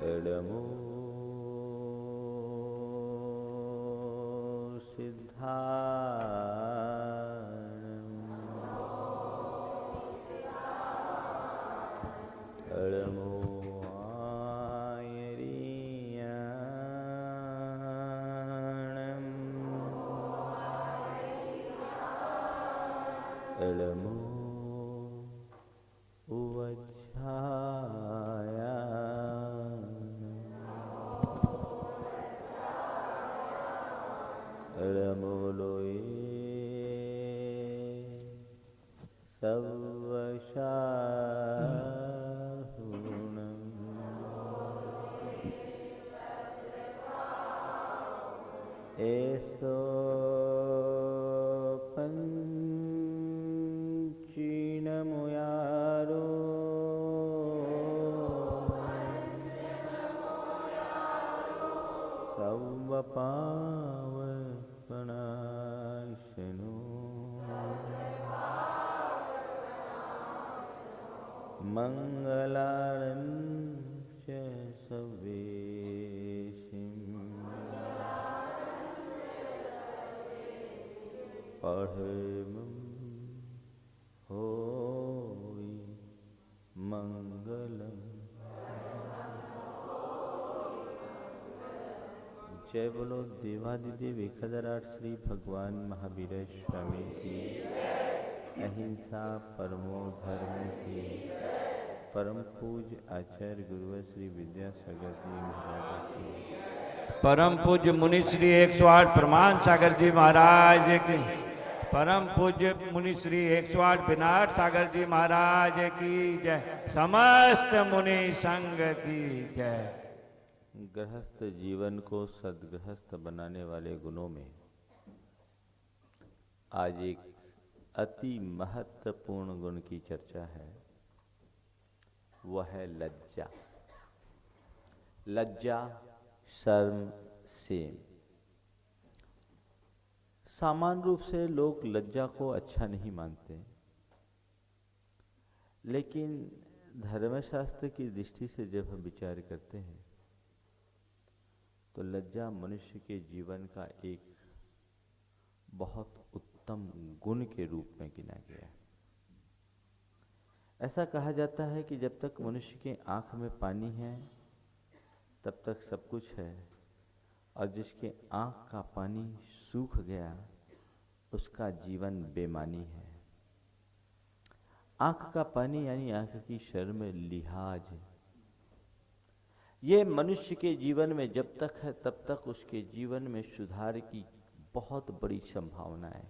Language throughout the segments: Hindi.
एडमो सिद्धारणम् एडमो आयरियाणम् एडमो एडमोलोये सर्वशाहुणम् एसो पंचीनमुयारो सर्वपावपनाशनो मंगलारं च सर्वेशिं पढ़मं होई मंगलम। जय बोलो देवादिदेव एकहज़ार श्री भगवान महावीर स्वामी की, अहिंसा परमो धर्म की, परम पूज्य आचार्य गुरुवर श्री विद्यासागर जी महाराज की, परम पूज्य मुनि श्री 108 प्रमाण सागर जी महाराज की, परम पूज्य मुनि श्री 108 विनाट सागर जी महाराज की जय, समस्त मुनि संघ की जय। गृहस्थ जीवन को सदगृहस्थ बनाने वाले गुणों में आज एक अति महत्वपूर्ण गुण की चर्चा है, वह है लज्जा। लज्जा, शर्म, सेम। सामान्य रूप से लोग लज्जा को अच्छा नहीं मानते, लेकिन धर्मशास्त्र की दृष्टि से जब हम विचार करते हैं तो लज्जा मनुष्य के जीवन का एक बहुत उत्तम गुण के रूप में गिना गया है। ऐसा कहा जाता है कि जब तक मनुष्य के आंख में पानी है तब तक सब कुछ है, और जिसके आंख का पानी सूख गया उसका जीवन बेमानी है। आंख का पानी यानी आंख की शर्म, लिहाज, ये मनुष्य के जीवन में जब तक है तब तक उसके जीवन में सुधार की बहुत बड़ी संभावना है।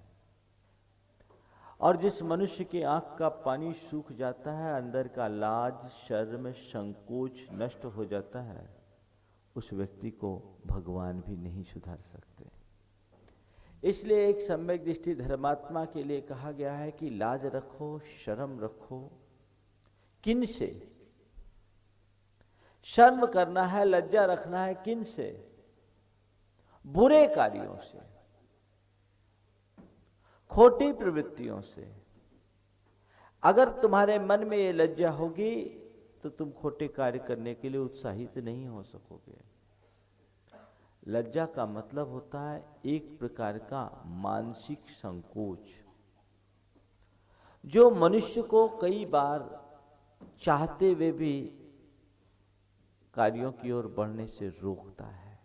और जिस मनुष्य के आंख का पानी सूख जाता है, अंदर का लाज, शर्म, संकोच नष्ट हो जाता है, उस व्यक्ति को भगवान भी नहीं सुधार सकते। इसलिए एक सम्यक दृष्टि धर्मात्मा के लिए कहा गया है कि लाज रखो, शर्म रखो। किन से शर्म करना है, लज्जा रखना है? किन से? बुरे कार्यों से, खोटी प्रवृत्तियों से। अगर तुम्हारे मन में ये लज्जा होगी तो तुम खोटे कार्य करने के लिए उत्साहित नहीं हो सकोगे। लज्जा का मतलब होता है एक प्रकार का मानसिक संकोच, जो मनुष्य को कई बार चाहते हुए भी कार्यों की ओर बढ़ने से रोकता है।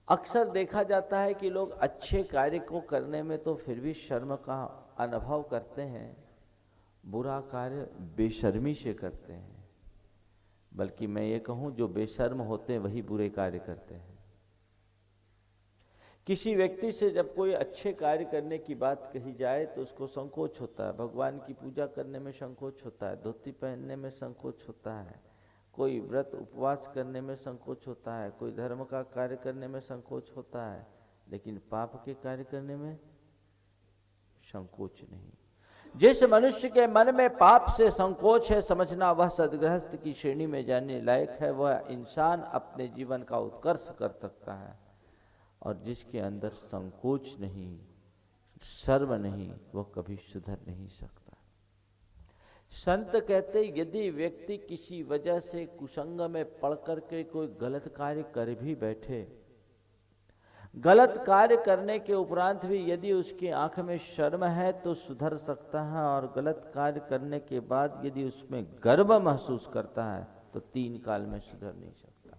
अक्सर देखा जाता है कि लोग अच्छे कार्य को करने में तो फिर भी शर्म का अनुभव करते हैं, बुरा कार्य बेशर्मी से करते हैं। बल्कि मैं ये कहूं, जो बेशर्म होते हैं वही बुरे कार्य करते हैं। किसी व्यक्ति से जब कोई अच्छे कार्य करने की बात कही जाए तो उसको संकोच होता है। भगवान की पूजा करने में संकोच होता है, धोती पहनने में संकोच होता है, कोई व्रत उपवास करने में संकोच होता है, कोई धर्म का कार्य करने में संकोच होता है, लेकिन पाप के कार्य करने में संकोच नहीं। जिस मनुष्य के मन में पाप से संकोच है, समझना वह सद्गृहस्थ की श्रेणी में जाने लायक है। वह इंसान अपने जीवन का उत्कर्ष कर सकता है। और जिसके अंदर संकोच नहीं, शर्म नहीं, वह कभी सुधर नहीं सकता। संत कहते यदि व्यक्ति किसी वजह से कुसंग में पड़ करके कोई गलत कार्य कर भी बैठे, गलत कार्य करने के उपरांत भी यदि उसकी आंख में शर्म है तो सुधर सकता है, और गलत कार्य करने के बाद यदि उसमें गर्व महसूस करता है तो 3 काल में सुधर नहीं सकता।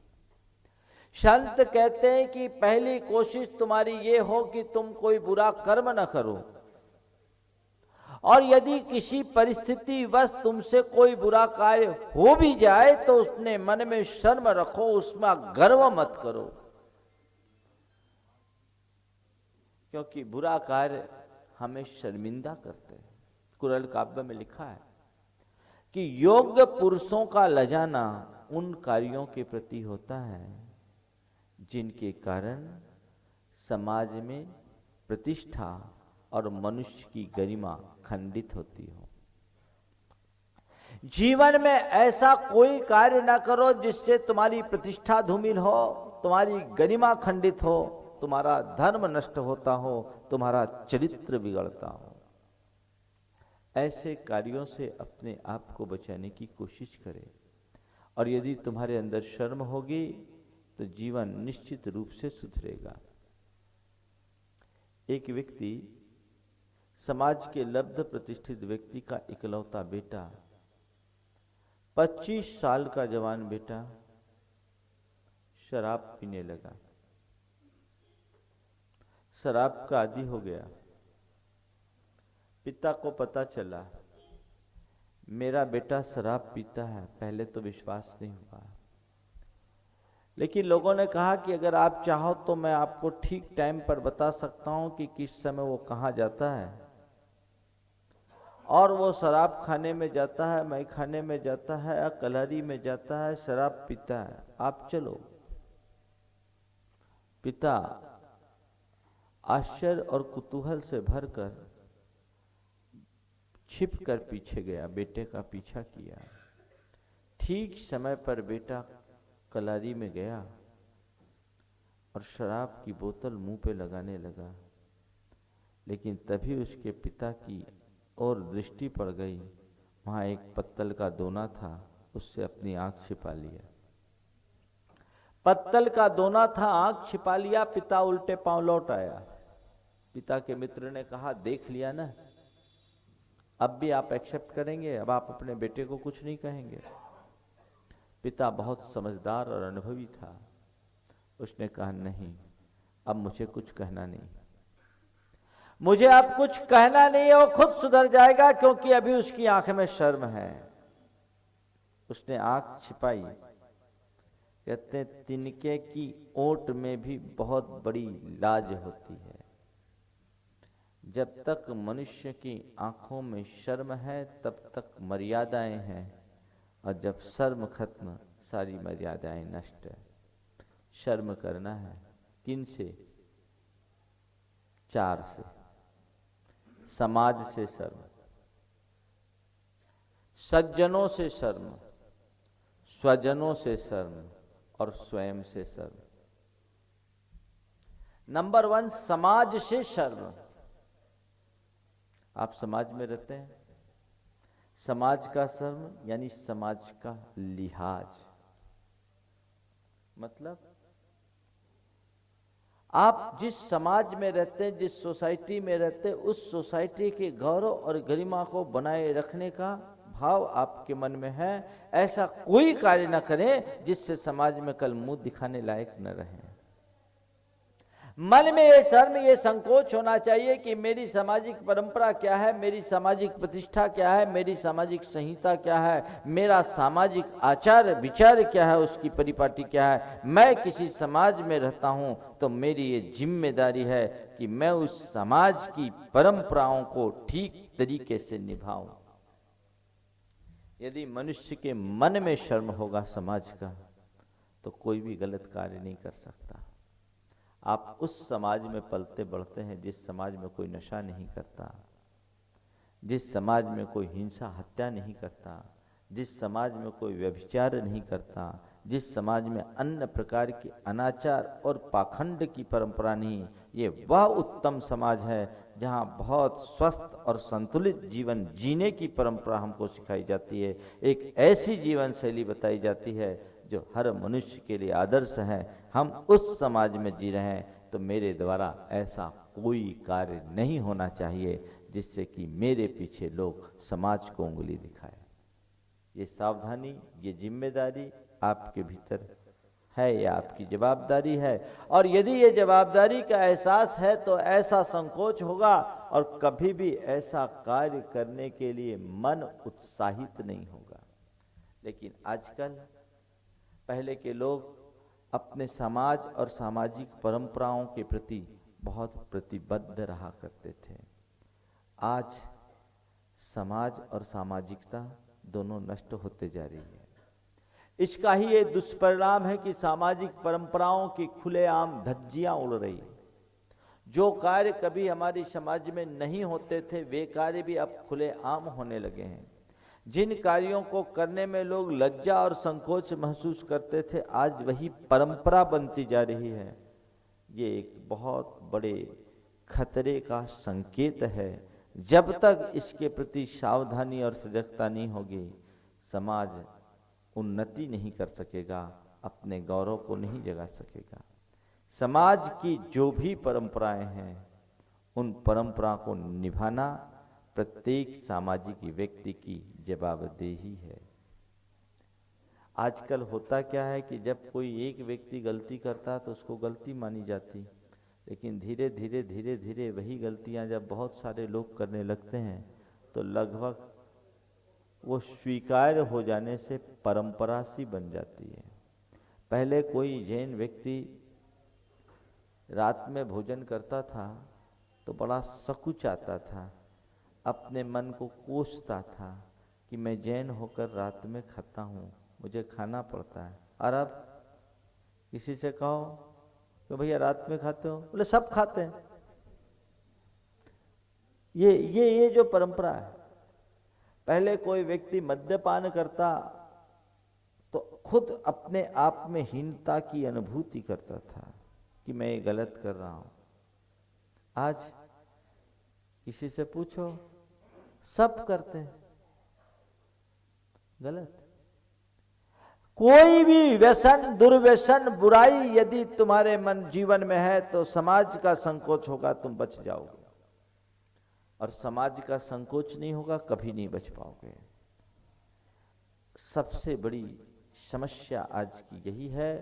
संत कहते हैं कि पहली कोशिश तुम्हारी ये हो कि तुम कोई बुरा कर्म न करो, और यदि किसी परिस्थिति वश तुमसे कोई बुरा कार्य हो भी जाए तो उसने मन में शर्म रखो, उसमें गर्व मत करो, क्योंकि बुरा कार्य हमें शर्मिंदा करते हैं। कुरल काव्य में लिखा है कि योग्य पुरुषों का लजाना उन कार्यों के प्रति होता है जिनके कारण समाज में प्रतिष्ठा और मनुष्य की गरिमा खंडित होती हो। जीवन में ऐसा कोई कार्य ना करो जिससे तुम्हारी प्रतिष्ठा धूमिल हो, तुम्हारी गरिमा खंडित हो, तुम्हारा धर्म नष्ट होता हो, तुम्हारा चरित्र बिगड़ता हो। ऐसे कार्यों से अपने आप को बचाने की कोशिश करें, और यदि तुम्हारे अंदर शर्म होगी तो जीवन निश्चित रूप से सुधरेगा। एक व्यक्ति, समाज के लब्ध प्रतिष्ठित व्यक्ति का इकलौता बेटा, 25 साल का जवान बेटा शराब पीने लगा, शराब का आदी हो गया। पिता को पता चला मेरा बेटा शराब पीता है, पहले तो विश्वास नहीं हुआ, लेकिन लोगों ने कहा कि अगर आप चाहो तो मैं आपको ठीक टाइम पर बता सकता हूं कि किस समय वो कहाँ जाता है, और वो शराब खाने में जाता है, मैं खाने में जाता है, या कलहरी में जाता है, शराब पीता है, आप चलो। पिता आश्चर्य और कुतूहल से भरकर छिप कर पीछे गया, बेटे का पीछा किया। ठीक समय पर बेटा कलारी में गया और शराब की बोतल मुंह पे लगाने लगा, लेकिन तभी उसके पिता की और दृष्टि पड़ गई। वहां एक पत्तल का दोना था, उससे अपनी आंख छिपा लिया। पत्तल का दोना था, आंख छिपा लिया। पिता उल्टे पांव लौट आया। पिता के मित्र ने कहा, देख लिया ना, अब भी आप एक्सेप्ट करेंगे, अब आप अपने बेटे को कुछ नहीं कहेंगे। पिता बहुत समझदार और अनुभवी था, उसने कहा, नहीं, अब मुझे कुछ कहना नहीं, मुझे अब कुछ कहना नहीं है, वो खुद सुधर जाएगा, क्योंकि अभी उसकी आंख में शर्म है। उसने आंख छिपाई। कहते हैं तिनके की ओट में भी बहुत बड़ी लाज होती है। जब तक मनुष्य की आंखों में शर्म है तब तक मर्यादाएं हैं, और जब शर्म खत्म सारी मर्यादाएं नष्ट है। शर्म करना है किन से? 4 से। समाज से शर्म, सज्जनों से शर्म, स्वजनों से शर्म और स्वयं से शर्म। नंबर 1, समाज से शर्म। आप समाज में रहते हैं, समाज का शर्म यानी समाज का लिहाज। मतलब आप जिस समाज में रहते हैं, जिस सोसाइटी में रहते हैं, उस सोसाइटी के गौरव और गरिमा को बनाए रखने का भाव आपके मन में है। ऐसा कोई कार्य न करें जिससे समाज में कल मुंह दिखाने लायक न रहे। मन में ये शर्म, ये संकोच होना चाहिए कि मेरी सामाजिक परंपरा क्या है, मेरी सामाजिक प्रतिष्ठा क्या है, मेरी सामाजिक संहिता क्या है, मेरा सामाजिक आचार विचार क्या है, उसकी परिपाटी क्या है। मैं किसी समाज में रहता हूं तो मेरी ये जिम्मेदारी है कि मैं उस समाज की परंपराओं को ठीक तरीके से निभाऊं। यदि मनुष्य के मन में शर्म होगा समाज का, तो कोई भी गलत कार्य नहीं कर सकता। आप उस समाज में पलते बढ़ते हैं जिस समाज में कोई नशा नहीं करता, जिस समाज में कोई हिंसा हत्या नहीं करता, जिस समाज में कोई व्यभिचार नहीं करता, जिस समाज में अन्य प्रकार के अनाचार और पाखंड की परंपरा नहीं, ये वह उत्तम समाज है जहाँ बहुत स्वस्थ और संतुलित जीवन जीने की परंपरा हमको सिखाई जाती है। एक ऐसी जीवन शैली बताई जाती है जो हर मनुष्य के लिए आदर्श है। हम उस समाज में जी रहे हैं, तो मेरे द्वारा ऐसा कोई कार्य नहीं होना चाहिए जिससे कि मेरे पीछे लोग समाज को उंगली दिखाए। ये सावधानी, ये जिम्मेदारी आपके भीतर है, ये आपकी जवाबदारी है। और यदि ये जवाबदारी का एहसास है तो ऐसा संकोच होगा और कभी भी ऐसा कार्य करने के लिए मन उत्साहित नहीं होगा। लेकिन आजकल पहले के लोग अपने समाज और सामाजिक परंपराओं के प्रति बहुत प्रतिबद्ध रहा करते थे। आज समाज और सामाजिकता दोनों नष्ट होते जा रही है। इसका ही ये दुष्परिणाम है कि सामाजिक परंपराओं की खुलेआम धज्जियां उड़ रही है। जो कार्य कभी हमारी समाज में नहीं होते थे वे कार्य भी अब खुलेआम होने लगे हैं। जिन कार्यों को करने में लोग लज्जा और संकोच महसूस करते थे, आज वही परंपरा बनती जा रही है। ये एक बहुत बड़े खतरे का संकेत है। जब तक इसके प्रति सावधानी और सजगता नहीं होगी, समाज उन्नति नहीं कर सकेगा, अपने गौरव को नहीं जगा सकेगा। समाज की जो भी परंपराएं हैं, उन परंपरा को निभाना प्रत्येक सामाजिक व्यक्ति की जवाबदेही है। आजकल होता क्या है कि जब कोई एक व्यक्ति गलती करता तो उसको गलती मानी जाती, लेकिन धीरे धीरे धीरे धीरे वही गलतियां जब बहुत सारे लोग करने लगते हैं तो लगभग वो स्वीकार्य हो जाने से परंपरा सी बन जाती है। पहले कोई जैन व्यक्ति रात में भोजन करता था तो बड़ा सकुचाता था, अपने मन को कोसता था कि मैं जैन होकर रात में खाता हूँ, मुझे खाना पड़ता है। और अब किसी से कहो कि भैया रात में खाते हो, बोले सब खाते हैं। ये जो परंपरा है। पहले कोई व्यक्ति मद्यपान करता तो खुद अपने आप में हीनता की अनुभूति करता था कि मैं ये गलत कर रहा हूं। आज किसी से पूछो, सब करते हैं गलत। कोई भी व्यसन, दुर्व्यसन, बुराई यदि तुम्हारे मन जीवन में है तो समाज का संकोच होगा, तुम बच जाओगे। और समाज का संकोच नहीं होगा, कभी नहीं बच पाओगे। सबसे बड़ी समस्या आज की यही है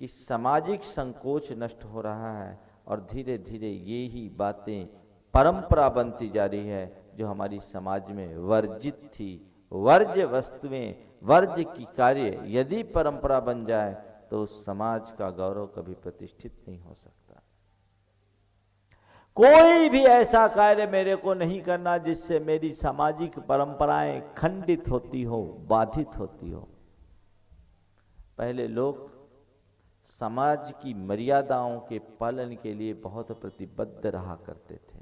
कि सामाजिक संकोच नष्ट हो रहा है और धीरे धीरे ये ही बातें परंपरा बनती जा रही है जो हमारी समाज में वर्जित थी। वर्ज्य वस्तुएं, वर्ज्य की कार्य यदि परंपरा बन जाए तो समाज का गौरव कभी प्रतिष्ठित नहीं हो सकता। कोई भी ऐसा कार्य मेरे को नहीं करना जिससे मेरी सामाजिक परंपराएं खंडित होती हो, बाधित होती हो। पहले लोग समाज की मर्यादाओं के पालन के लिए बहुत प्रतिबद्ध रहा करते थे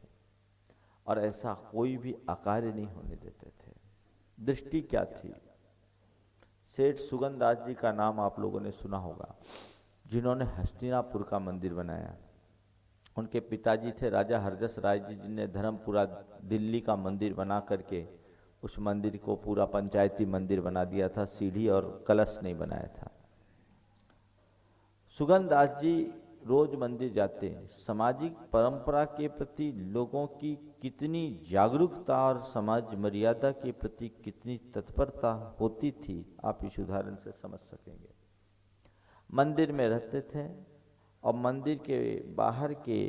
और ऐसा कोई भी अकार्य नहीं होने देते थे। दृष्टि क्या थी? सेठ सुगंधदास जी का नाम आप लोगों ने सुना होगा, जिन्होंने हस्तिनापुर का मंदिर बनाया। उनके पिताजी थे राजा हरजस राय जी, जिन्हें धर्मपुरा दिल्ली का मंदिर बना करके उस मंदिर को पूरा पंचायती मंदिर बना दिया था, सीढ़ी और कलश नहीं बनाया था। सुगंधदास जी रोज मंदिर जाते हैं। सामाजिक परंपरा के प्रति लोगों की कितनी जागरूकता और समाज मर्यादा के प्रति कितनी तत्परता होती थी, आप इस उदाहरण से समझ सकेंगे। मंदिर में रहते थे और मंदिर के बाहर के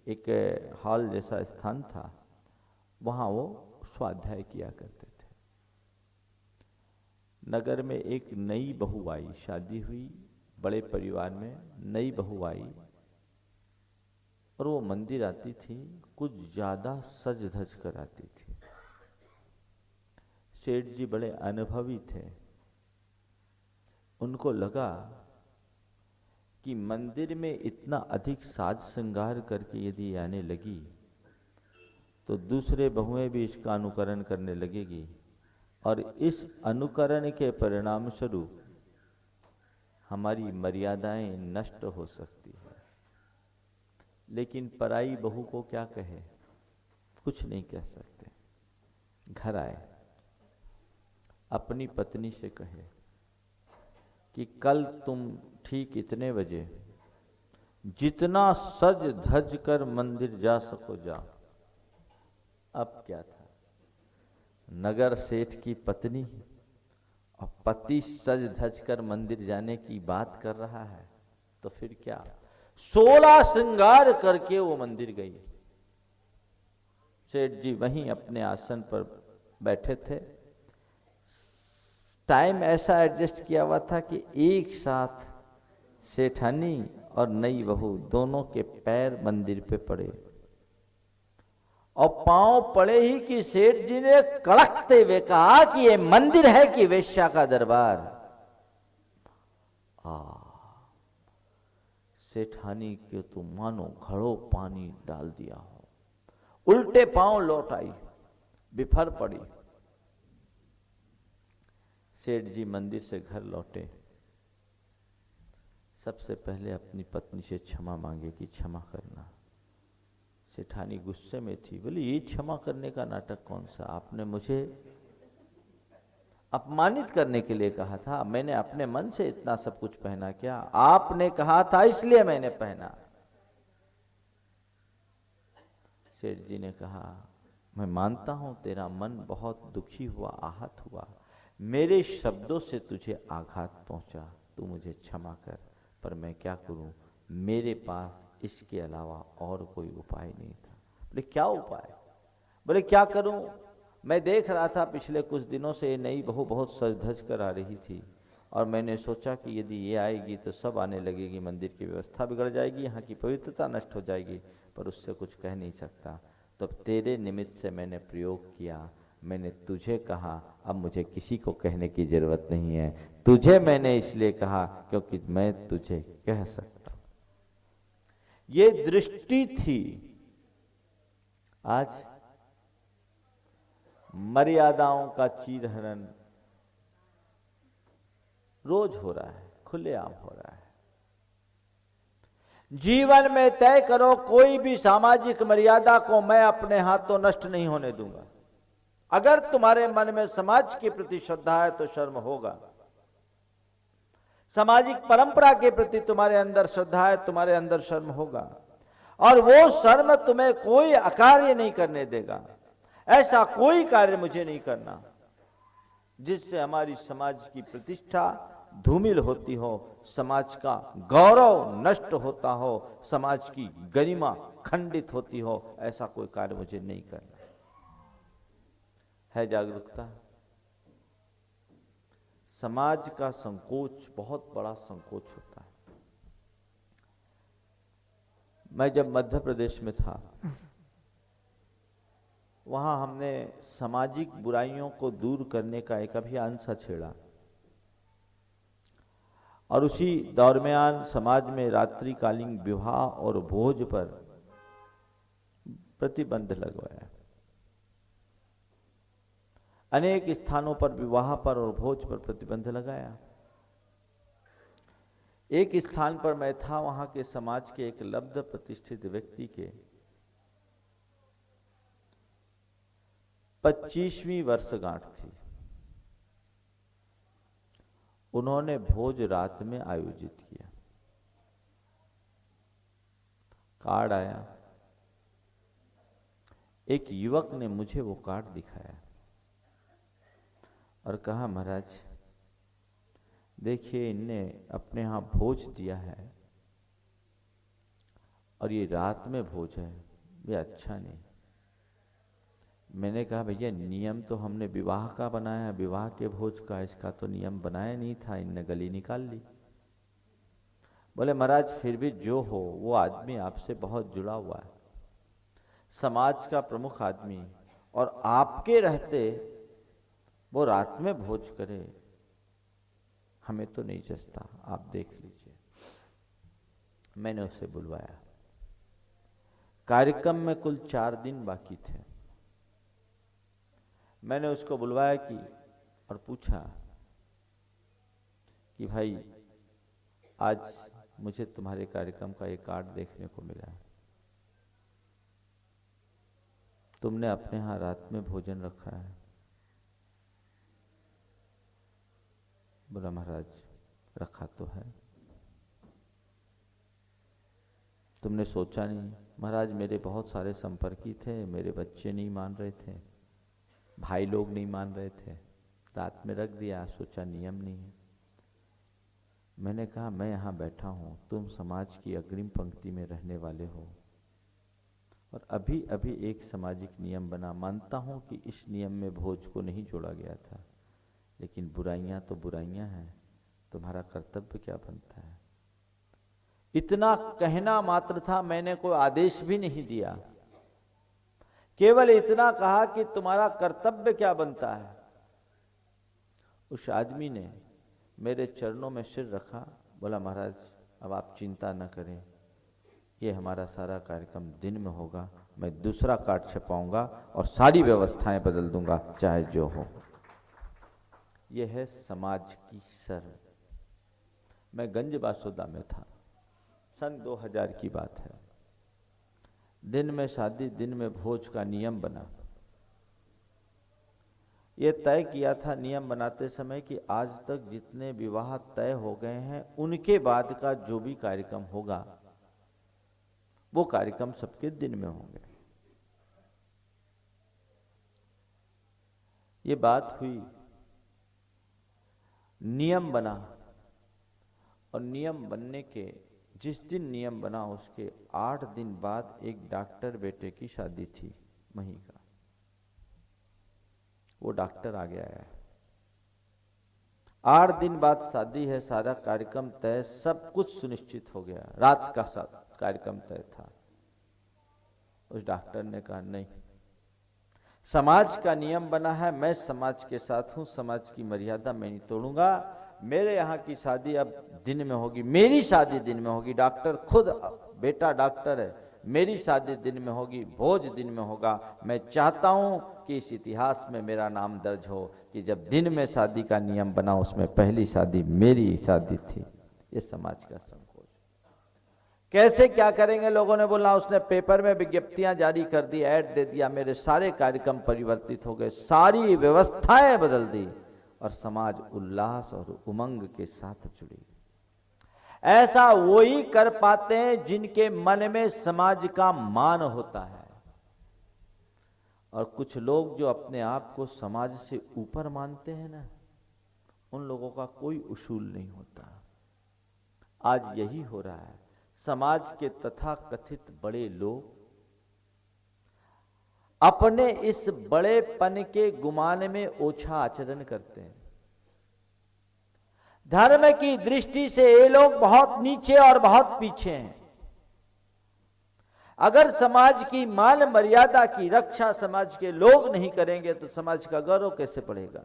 एक हॉल जैसा स्थान था, वहाँ वो स्वाध्याय किया करते थे। नगर में एक नई बहू आई, शादी हुई, बड़े परिवार में नई बहू आई और वो मंदिर आती थी, कुछ ज्यादा सज धज कर आती थी। सेठ जी बड़े अनुभवी थे। उनको लगा कि मंदिर में इतना अधिक साज श्रृंगार करके यदि आने लगी तो दूसरे बहुएं भी इसका अनुकरण करने लगेगी और इस अनुकरण के परिणाम स्वरूप हमारी मर्यादाएं नष्ट हो सकती है। लेकिन पराई बहू को क्या कहे, कुछ नहीं कह सकते। घर आए, अपनी पत्नी से कहे कि कल तुम ठीक इतने बजे जितना सज धज कर मंदिर जा सको जाओ। अब क्या था, नगर सेठ की पत्नी और पति सज धज कर मंदिर जाने की बात कर रहा है, तो फिर क्या, 16 श्रृंगार करके वो मंदिर गई। सेठ जी वहीं अपने आसन पर बैठे थे। टाइम ऐसा एडजस्ट किया हुआ था कि एक साथ सेठानी और नई बहू दोनों के पैर मंदिर पे पड़े, और पांव पड़े ही कि सेठ जी ने कड़कते हुए कहा कि ये मंदिर है कि वेश्या का दरबार। सेठानी के तो मानो घड़ों पानी डाल दिया हो, उल्टे पांव लौट आई, बिफर पड़ी। सेठ जी मंदिर से घर लौटे, सबसे पहले अपनी पत्नी से क्षमा मांगे कि क्षमा करना। सेठानी गुस्से में थी, बोली ये क्षमा करने का नाटक कौन सा, आपने मुझे अपमानित करने के लिए कहा था, मैंने अपने मन से इतना सब कुछ पहना क्या, आपने कहा था इसलिए मैंने पहना। सेठ जी ने कहा मैं मानता हूं तेरा मन बहुत दुखी हुआ, आहत हुआ, मेरे शब्दों से तुझे आघात पहुंचा, तू मुझे क्षमा कर, पर मैं क्या करूं, मेरे पास इसके अलावा और कोई उपाय नहीं था। बोले क्या उपाय, बोले क्या करूं, मैं देख रहा था पिछले कुछ दिनों से ये नई बहू बहुत सज धज कर आ रही थी, और मैंने सोचा कि यदि ये आएगी तो सब आने लगेगी, मंदिर की व्यवस्था बिगड़ जाएगी, यहाँ की पवित्रता नष्ट हो जाएगी, पर उससे कुछ कह नहीं सकता। तो तेरे निमित्त से मैंने प्रयोग किया, मैंने तुझे कहा अब मुझे किसी को कहने की जरूरत नहीं है, तुझे मैंने इसलिए कहा क्योंकि मैं तुझे कह सकता। ये दृष्टि थी। आज मर्यादाओं का चीरहरण रोज हो रहा है, खुलेआम हो रहा है। जीवन में तय करो कोई भी सामाजिक मर्यादा को मैं अपने हाथों नष्ट नहीं होने दूंगा। अगर तुम्हारे मन में समाज के प्रति श्रद्धा है तो शर्म होगा, सामाजिक परंपरा के प्रति तुम्हारे अंदर श्रद्धा है, तुम्हारे अंदर शर्म होगा, और वो शर्म तुम्हें कोई अकार्य नहीं करने देगा। ऐसा कोई कार्य मुझे नहीं करना जिससे हमारी समाज की प्रतिष्ठा धूमिल होती हो, समाज का गौरव नष्ट होता हो, समाज की गरिमा खंडित होती हो, ऐसा कोई कार्य मुझे नहीं करना है। जागरूकता, समाज का संकोच बहुत बड़ा संकोच होता है। मैं जब मध्य प्रदेश में था, वहां हमने सामाजिक बुराइयों को दूर करने का एक अभियान सा छेड़ा, और उसी दरमियान समाज में रात्रिकालीन विवाह और भोज पर प्रतिबंध लगवाया। अनेक स्थानों पर विवाह पर और भोज पर प्रतिबंध लगाया। एक स्थान पर मैं था, वहां के समाज के एक लब्ध प्रतिष्ठित व्यक्ति के 25वीं वर्षगांठ थी। उन्होंने भोज रात में आयोजित किया। कार्ड आया, एक युवक ने मुझे वो कार्ड दिखाया और कहा महाराज देखिए, इनने अपने यहाँ भोज दिया है और ये रात में भोज है, ये अच्छा नहीं। मैंने कहा भैया नियम तो हमने विवाह का बनाया है, विवाह के भोज का, इसका तो नियम बनाया नहीं था, इनने गली निकाल ली। बोले महाराज फिर भी जो हो, वो आदमी आपसे बहुत जुड़ा हुआ है, समाज का प्रमुख आदमी, और आपके रहते वो रात में भोज करे, हमें तो नहीं जचता, आप देख लीजिए। मैंने उसे बुलवाया। कार्यक्रम में कुल 4 दिन बाकी थे। मैंने उसको बुलवाया कि और पूछा कि भाई आज मुझे तुम्हारे कार्यक्रम का एक कार्ड देखने को मिला है, तुमने अपने यहाँ रात में भोजन रखा है? बोला महाराज रखा तो है। तुमने सोचा नहीं? महाराज मेरे बहुत सारे संपर्की थे, मेरे बच्चे नहीं मान रहे थे, भाई लोग नहीं मान रहे थे, रात में रख दिया, सोचा नियम नहीं है। मैंने कहा मैं यहाँ बैठा हूँ, तुम समाज की अग्रिम पंक्ति में रहने वाले हो, और अभी अभी एक सामाजिक नियम बना। मानता हूँ कि इस नियम में भोज को नहीं जोड़ा गया था, लेकिन बुराइयाँ तो बुराइयाँ हैं, तुम्हारा कर्तव्य क्या बनता है? इतना कहना मात्र था, मैंने कोई आदेश भी नहीं दिया, केवल इतना कहा कि तुम्हारा कर्तव्य क्या बनता है। उस आदमी ने मेरे चरणों में सिर रखा, बोला महाराज अब आप चिंता न करें, ये हमारा सारा कार्यक्रम दिन में होगा, मैं दूसरा कार्ड छपाऊंगा और सारी व्यवस्थाएं बदल दूंगा, चाहे जो हो। यह है समाज की शर्म। मैं गंज बासुदा में था, सन 2000 की बात है। दिन में शादी, दिन में भोज का नियम बना। ये तय किया था नियम बनाते समय कि आज तक जितने विवाह तय हो गए हैं, उनके बाद का जो भी कार्यक्रम होगा वो कार्यक्रम सबके दिन में होंगे। ये बात हुई, नियम बना, और नियम बनने के जिस दिन नियम बना उसके 8 दिन बाद एक डॉक्टर बेटे की शादी थी, वहीं का। वो डॉक्टर आ गया है, 8 दिन बाद शादी है, सारा कार्यक्रम तय, सब कुछ सुनिश्चित हो गया, रात का कार्यक्रम तय था। उस डॉक्टर ने कहा नहीं, समाज का नियम बना है, मैं समाज के साथ हूं, समाज की मर्यादा मैं नहीं तोड़ूंगा, मेरे यहाँ की शादी अब दिन में होगी, मेरी शादी दिन में होगी। डॉक्टर खुद, बेटा डॉक्टर है, मेरी शादी दिन में होगी, भोज दिन में होगा। मैं चाहता हूं कि इस इतिहास में मेरा नाम दर्ज हो कि जब दिन में शादी का नियम बना उसमें पहली शादी मेरी शादी थी। ये समाज का संकोच। कैसे क्या करेंगे? लोगों ने बोला, उसने पेपर में विज्ञप्तियां जारी कर दी, ऐड दे दिया, मेरे सारे कार्यक्रम परिवर्तित हो गए, सारी व्यवस्थाएं बदल दी, और समाज उल्लास और उमंग के साथ जुड़ी। ऐसा वही कर पाते हैं जिनके मन में समाज का मान होता है, और कुछ लोग जो अपने आप को समाज से ऊपर मानते हैं ना, उन लोगों का कोई उसूल नहीं होता। आज यही हो रहा है, समाज के तथाकथित बड़े लोग अपने इस बड़ेपन के गुमान में ओछा आचरण करते हैं। धर्म की दृष्टि से ये लोग बहुत नीचे और बहुत पीछे हैं। अगर समाज की मान मर्यादा की रक्षा समाज के लोग नहीं करेंगे तो समाज का गौरव कैसे बढ़ेगा?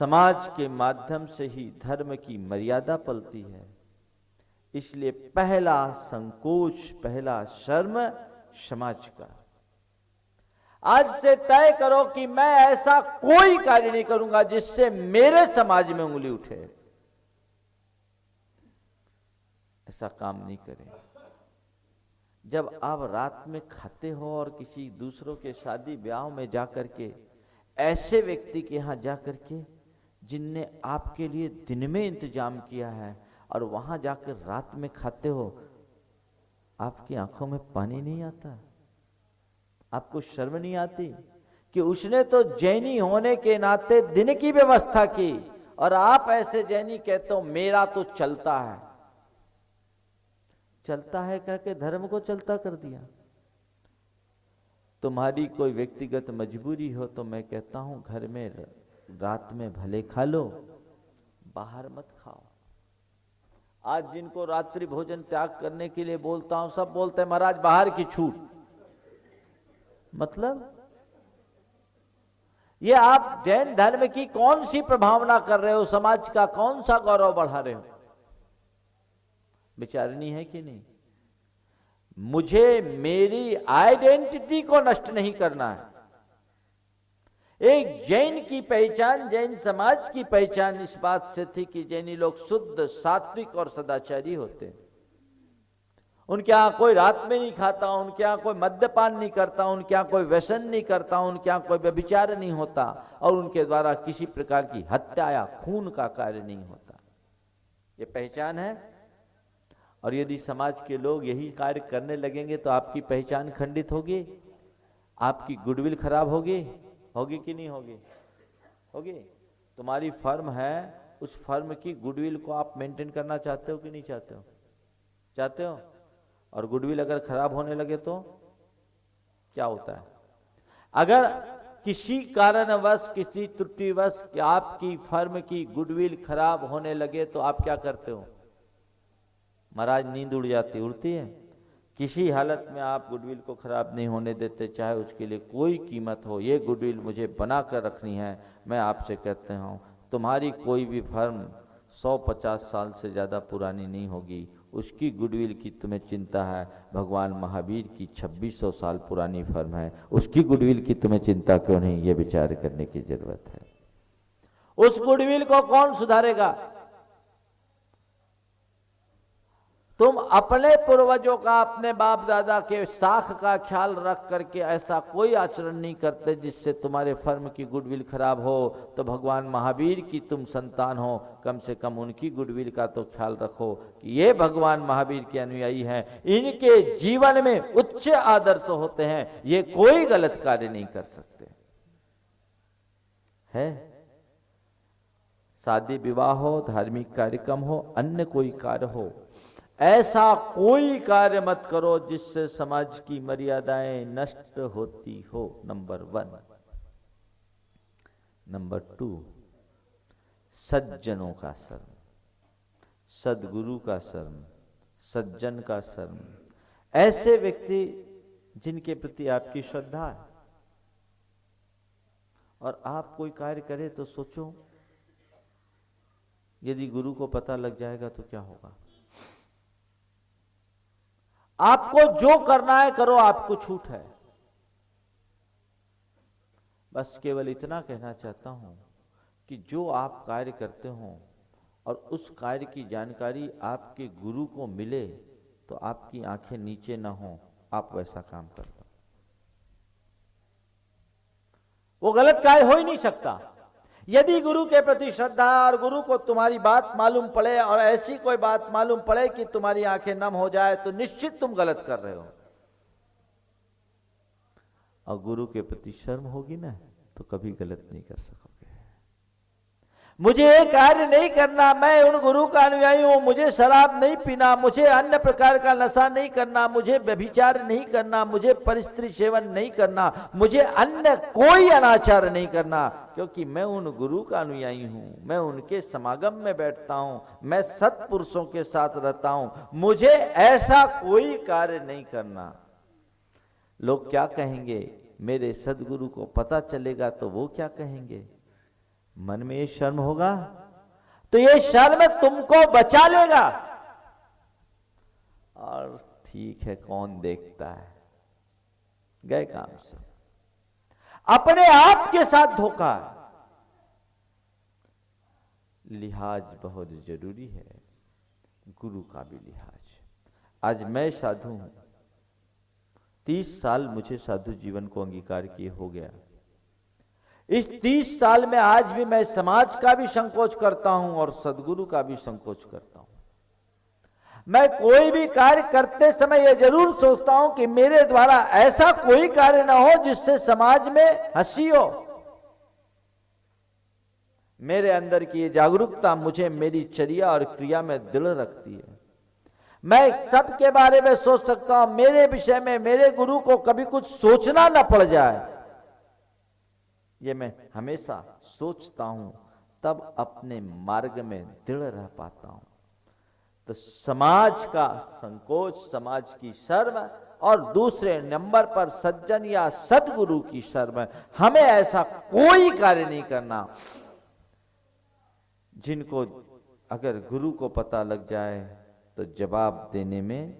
समाज के माध्यम से ही धर्म की मर्यादा पलती है। इसलिए पहला संकोच, पहला शर्म समाज का। आज से तय करो कि मैं ऐसा कोई कार्य नहीं करूंगा जिससे मेरे समाज में उंगली उठे। ऐसा काम नहीं करें। जब आप रात में खाते हो और किसी दूसरों के शादी ब्याह में जाकर के, ऐसे व्यक्ति के यहां जाकर के जिनने आपके लिए दिन में इंतजाम किया है, और वहां जाकर रात में खाते हो, आपकी आंखों में पानी नहीं आता? आपको शर्म नहीं आती कि उसने तो जैनी होने के नाते दिन की व्यवस्था की, और आप ऐसे जैनी कहते हो मेरा तो चलता है। चलता है कह के धर्म को चलता कर दिया। तुम्हारी कोई व्यक्तिगत मजबूरी हो तो मैं कहता हूं घर में रात में भले खा लो, बाहर मत खाओ। आज जिनको रात्रि भोजन त्याग करने के लिए बोलता हूं, सब बोलते हैं महाराज बाहर की छूट। मतलब ये आप जैन धर्म की कौन सी प्रभावना कर रहे हो? समाज का कौन सा गौरव बढ़ा रहे हो? विचारनी है कि नहीं? मुझे मेरी आइडेंटिटी को नष्ट नहीं करना है। एक जैन की पहचान, जैन समाज की पहचान इस बात से थी कि जैनी लोग शुद्ध, सात्विक और सदाचारी होते हैं। उनके यहाँ कोई रात में नहीं खाता, उनके यहाँ कोई मद्यपान नहीं करता, उनके यहाँ कोई व्यसन नहीं करता, उनके यहाँ कोई व्यभिचार नहीं होता, और उनके द्वारा किसी प्रकार की हत्या या खून का कार्य नहीं होता। ये पहचान है। और यदि समाज के लोग यही कार्य करने लगेंगे तो आपकी पहचान खंडित होगी, आपकी गुडविल खराब होगी, होगी कि नहीं होगी? होगी। तुम्हारी फर्म है, उस फर्म की गुडविल को आप मेंटेन करना चाहते हो कि नहीं चाहते हो? चाहते हो। और गुडविल अगर खराब होने लगे तो क्या होता है? अगर किसी कारणवश, किसी त्रुटिवश आपकी फर्म की गुडविल खराब होने लगे तो आप क्या करते हो? महाराज नींद उड़ जाती, उड़ती है। किसी हालत में आप गुडविल को खराब नहीं होने देते, चाहे उसके लिए कोई कीमत हो। ये गुडविल मुझे बना कर रखनी है। मैं आपसे कहते हूँ, तुम्हारी कोई भी फर्म 150 साल से ज़्यादा पुरानी नहीं होगी, उसकी गुडविल की तुम्हें चिंता है। भगवान महावीर की 2600 साल पुरानी फर्म है, उसकी गुडविल की तुम्हें चिंता क्यों नहीं? ये विचार करने की जरूरत है। उस गुडविल को कौन सुधारेगा? तुम अपने पूर्वजों का, अपने बाप दादा के साख का ख्याल रख करके ऐसा कोई आचरण नहीं करते जिससे तुम्हारे फर्म की गुडविल खराब हो। तो भगवान महावीर की तुम संतान हो, कम से कम उनकी गुडविल का तो ख्याल रखो कि ये भगवान महावीर के अनुयायी हैं, इनके जीवन में उच्च आदर्श होते हैं, ये कोई गलत कार्य नहीं कर सकते है। शादी विवाह हो, धार्मिक कार्यक्रम हो, अन्य कोई कार्य हो, ऐसा कोई कार्य मत करो जिससे समाज की मर्यादाएं नष्ट होती हो। नंबर 1। नंबर 2, सज्जनों का शर्म, सदगुरु का शर्म, सज्जन का शर्म। ऐसे व्यक्ति जिनके प्रति आपकी श्रद्धा है, और आप कोई कार्य करें तो सोचो, यदि गुरु को पता लग जाएगा तो क्या होगा? आपको जो करना है करो, आपको छूट है। बस केवल इतना कहना चाहता हूं कि जो आप कार्य करते हो और उस कार्य की जानकारी आपके गुरु को मिले तो आपकी आंखें नीचे ना हो, आप वैसा काम कर दो। वो गलत कार्य हो ही नहीं सकता। यदि गुरु के प्रति श्रद्धा और गुरु को तुम्हारी बात मालूम पड़े और ऐसी कोई बात मालूम पड़े कि तुम्हारी आंखें नम हो जाए तो निश्चित तुम गलत कर रहे हो। और गुरु के प्रति शर्म होगी ना तो कभी गलत नहीं कर सकोगे। मुझे ये कार्य नहीं करना, मैं उन गुरु का अनुयायी हूं, मुझे शराब नहीं पीना, मुझे अन्य प्रकार का नशा नहीं करना, मुझे व्यभिचार नहीं करना, मुझे परिस्त्री सेवन नहीं करना, मुझे अन्य कोई अनाचार नहीं करना, क्योंकि मैं उन गुरु का अनुयायी हूं, मैं उनके समागम में बैठता हूं, मैं सत्पुरुषों के साथ रहता हूं, मुझे ऐसा कोई कार्य नहीं करना। लोग क्या कहेंगे? मेरे सदगुरु को पता चलेगा तो वो क्या कहेंगे? मन में ये शर्म होगा तो ये शर्म तुमको बचा लेगा। और ठीक है, कौन देखता है, गए काम से। अपने आप के साथ धोखा। लिहाज बहुत जरूरी है, गुरु का भी लिहाज। आज मैं साधु हूं, 30 साल मुझे साधु जीवन को अंगीकार किए हो गया। इस 30 साल में आज भी मैं समाज का भी संकोच करता हूं और सदगुरु का भी संकोच करता हूं। मैं कोई भी कार्य करते समय यह जरूर सोचता हूं कि मेरे द्वारा ऐसा कोई कार्य ना हो जिससे समाज में हंसी हो। मेरे अंदर की ये जागरूकता मुझे मेरी चर्या और क्रिया में दृढ़ रखती है। मैं सबके बारे में सोच सकता हूं, मेरे विषय में मेरे गुरु को कभी कुछ सोचना न पड़ जाए, ये मैं हमेशा सोचता हूं, तब अपने मार्ग में दृढ़ रह पाता हूं। तो समाज का संकोच, समाज की शर्म, और दूसरे नंबर पर सज्जन या सदगुरु की शर्म। हमें ऐसा कोई कार्य नहीं करना जिनको अगर गुरु को पता लग जाए तो जवाब देने में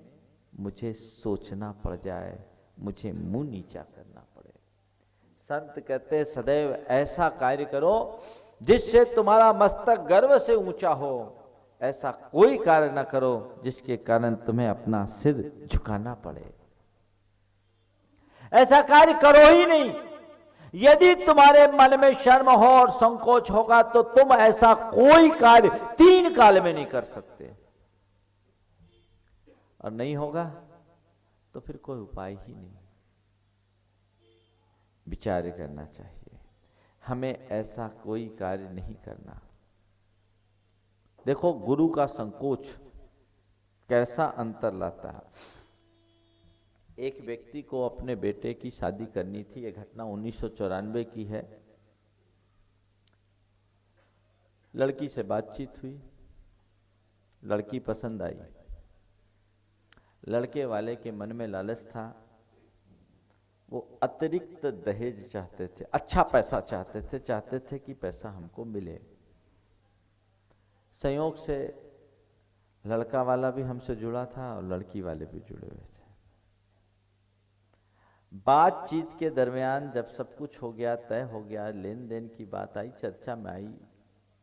मुझे सोचना पड़ जाए, मुझे मुंह नीचा करना पड़े। संत कहते सदैव ऐसा कार्य करो जिससे तुम्हारा मस्तक गर्व से ऊंचा हो, ऐसा कोई कार्य ना करो जिसके कारण तुम्हें अपना सिर झुकाना पड़े। ऐसा कार्य करो ही नहीं। यदि तुम्हारे मन में शर्म हो और संकोच होगा तो तुम ऐसा कोई कार्य 3 काल में नहीं कर सकते, और नहीं होगा तो फिर कोई उपाय ही नहीं। विचार करना चाहिए, हमें ऐसा कोई कार्य नहीं करना। देखो गुरु का संकोच कैसा अंतर लाता है। एक व्यक्ति को अपने बेटे की शादी करनी थी। यह घटना 1994 की है। लड़की से बातचीत हुई, लड़की पसंद आई। लड़के वाले के मन में लालच था, वो अतिरिक्त दहेज चाहते थे, अच्छा पैसा चाहते थे कि पैसा हमको मिले। संयोग से लड़का वाला भी हमसे जुड़ा था और लड़की वाले भी जुड़े हुए थे। बातचीत के दरमियान जब सब कुछ हो गया, तय हो गया, लेन देन की बात आई, चर्चा में आई,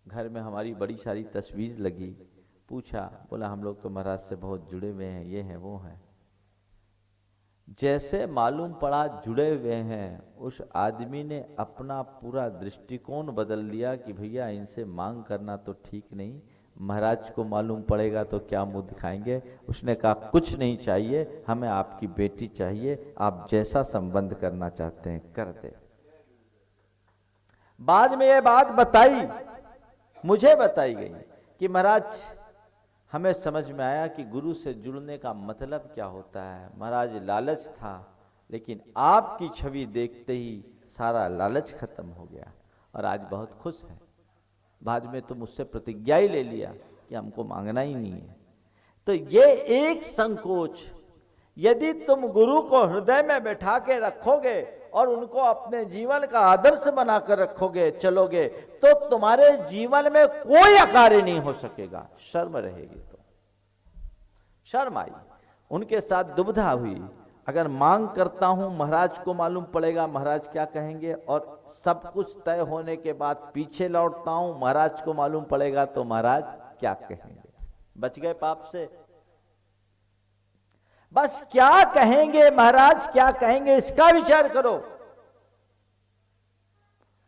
घर में हमारी बड़ी सारी तस्वीर लगी, पूछा, बोला हम लोग तो महाराज से बहुत जुड़े हुए हैं, ये हैं वो हैं। जैसे मालूम पड़ा जुड़े हुए हैं, उस आदमी ने अपना पूरा दृष्टिकोण बदल दिया कि भैया इनसे मांग करना तो ठीक नहीं, महाराज को मालूम पड़ेगा तो क्या मुंह दिखाएंगे। उसने कहा कुछ नहीं चाहिए, हमें आपकी बेटी चाहिए, आप जैसा संबंध करना चाहते हैं कर दे। बाद में यह बात बताई, मुझे बताई गई कि महाराज हमें समझ में आया कि गुरु से जुड़ने का मतलब क्या होता है। महाराज लालच था, लेकिन आपकी छवि देखते ही सारा लालच खत्म हो गया और आज बहुत खुश है। बाद में तो मुझसे प्रतिज्ञा ही ले लिया कि हमको मांगना ही नहीं है। तो ये एक संकोच, यदि तुम गुरु को हृदय में बैठा के रखोगे और उनको अपने जीवन का आदर्श बनाकर रखोगे, चलोगे, तो तुम्हारे जीवन में कोई अकार्य नहीं हो सकेगा। शर्म रहेगी तो शर्म आई, उनके साथ दुविधा हुई। अगर मांग करता हूं, महाराज को मालूम पड़ेगा महाराज क्या कहेंगे, और सब कुछ तय होने के बाद पीछे लौटता हूं, महाराज को मालूम पड़ेगा तो महाराज क्या कहेंगे। बच गए पाप से। बस क्या कहेंगे महाराज, क्या कहेंगे, इसका विचार करो।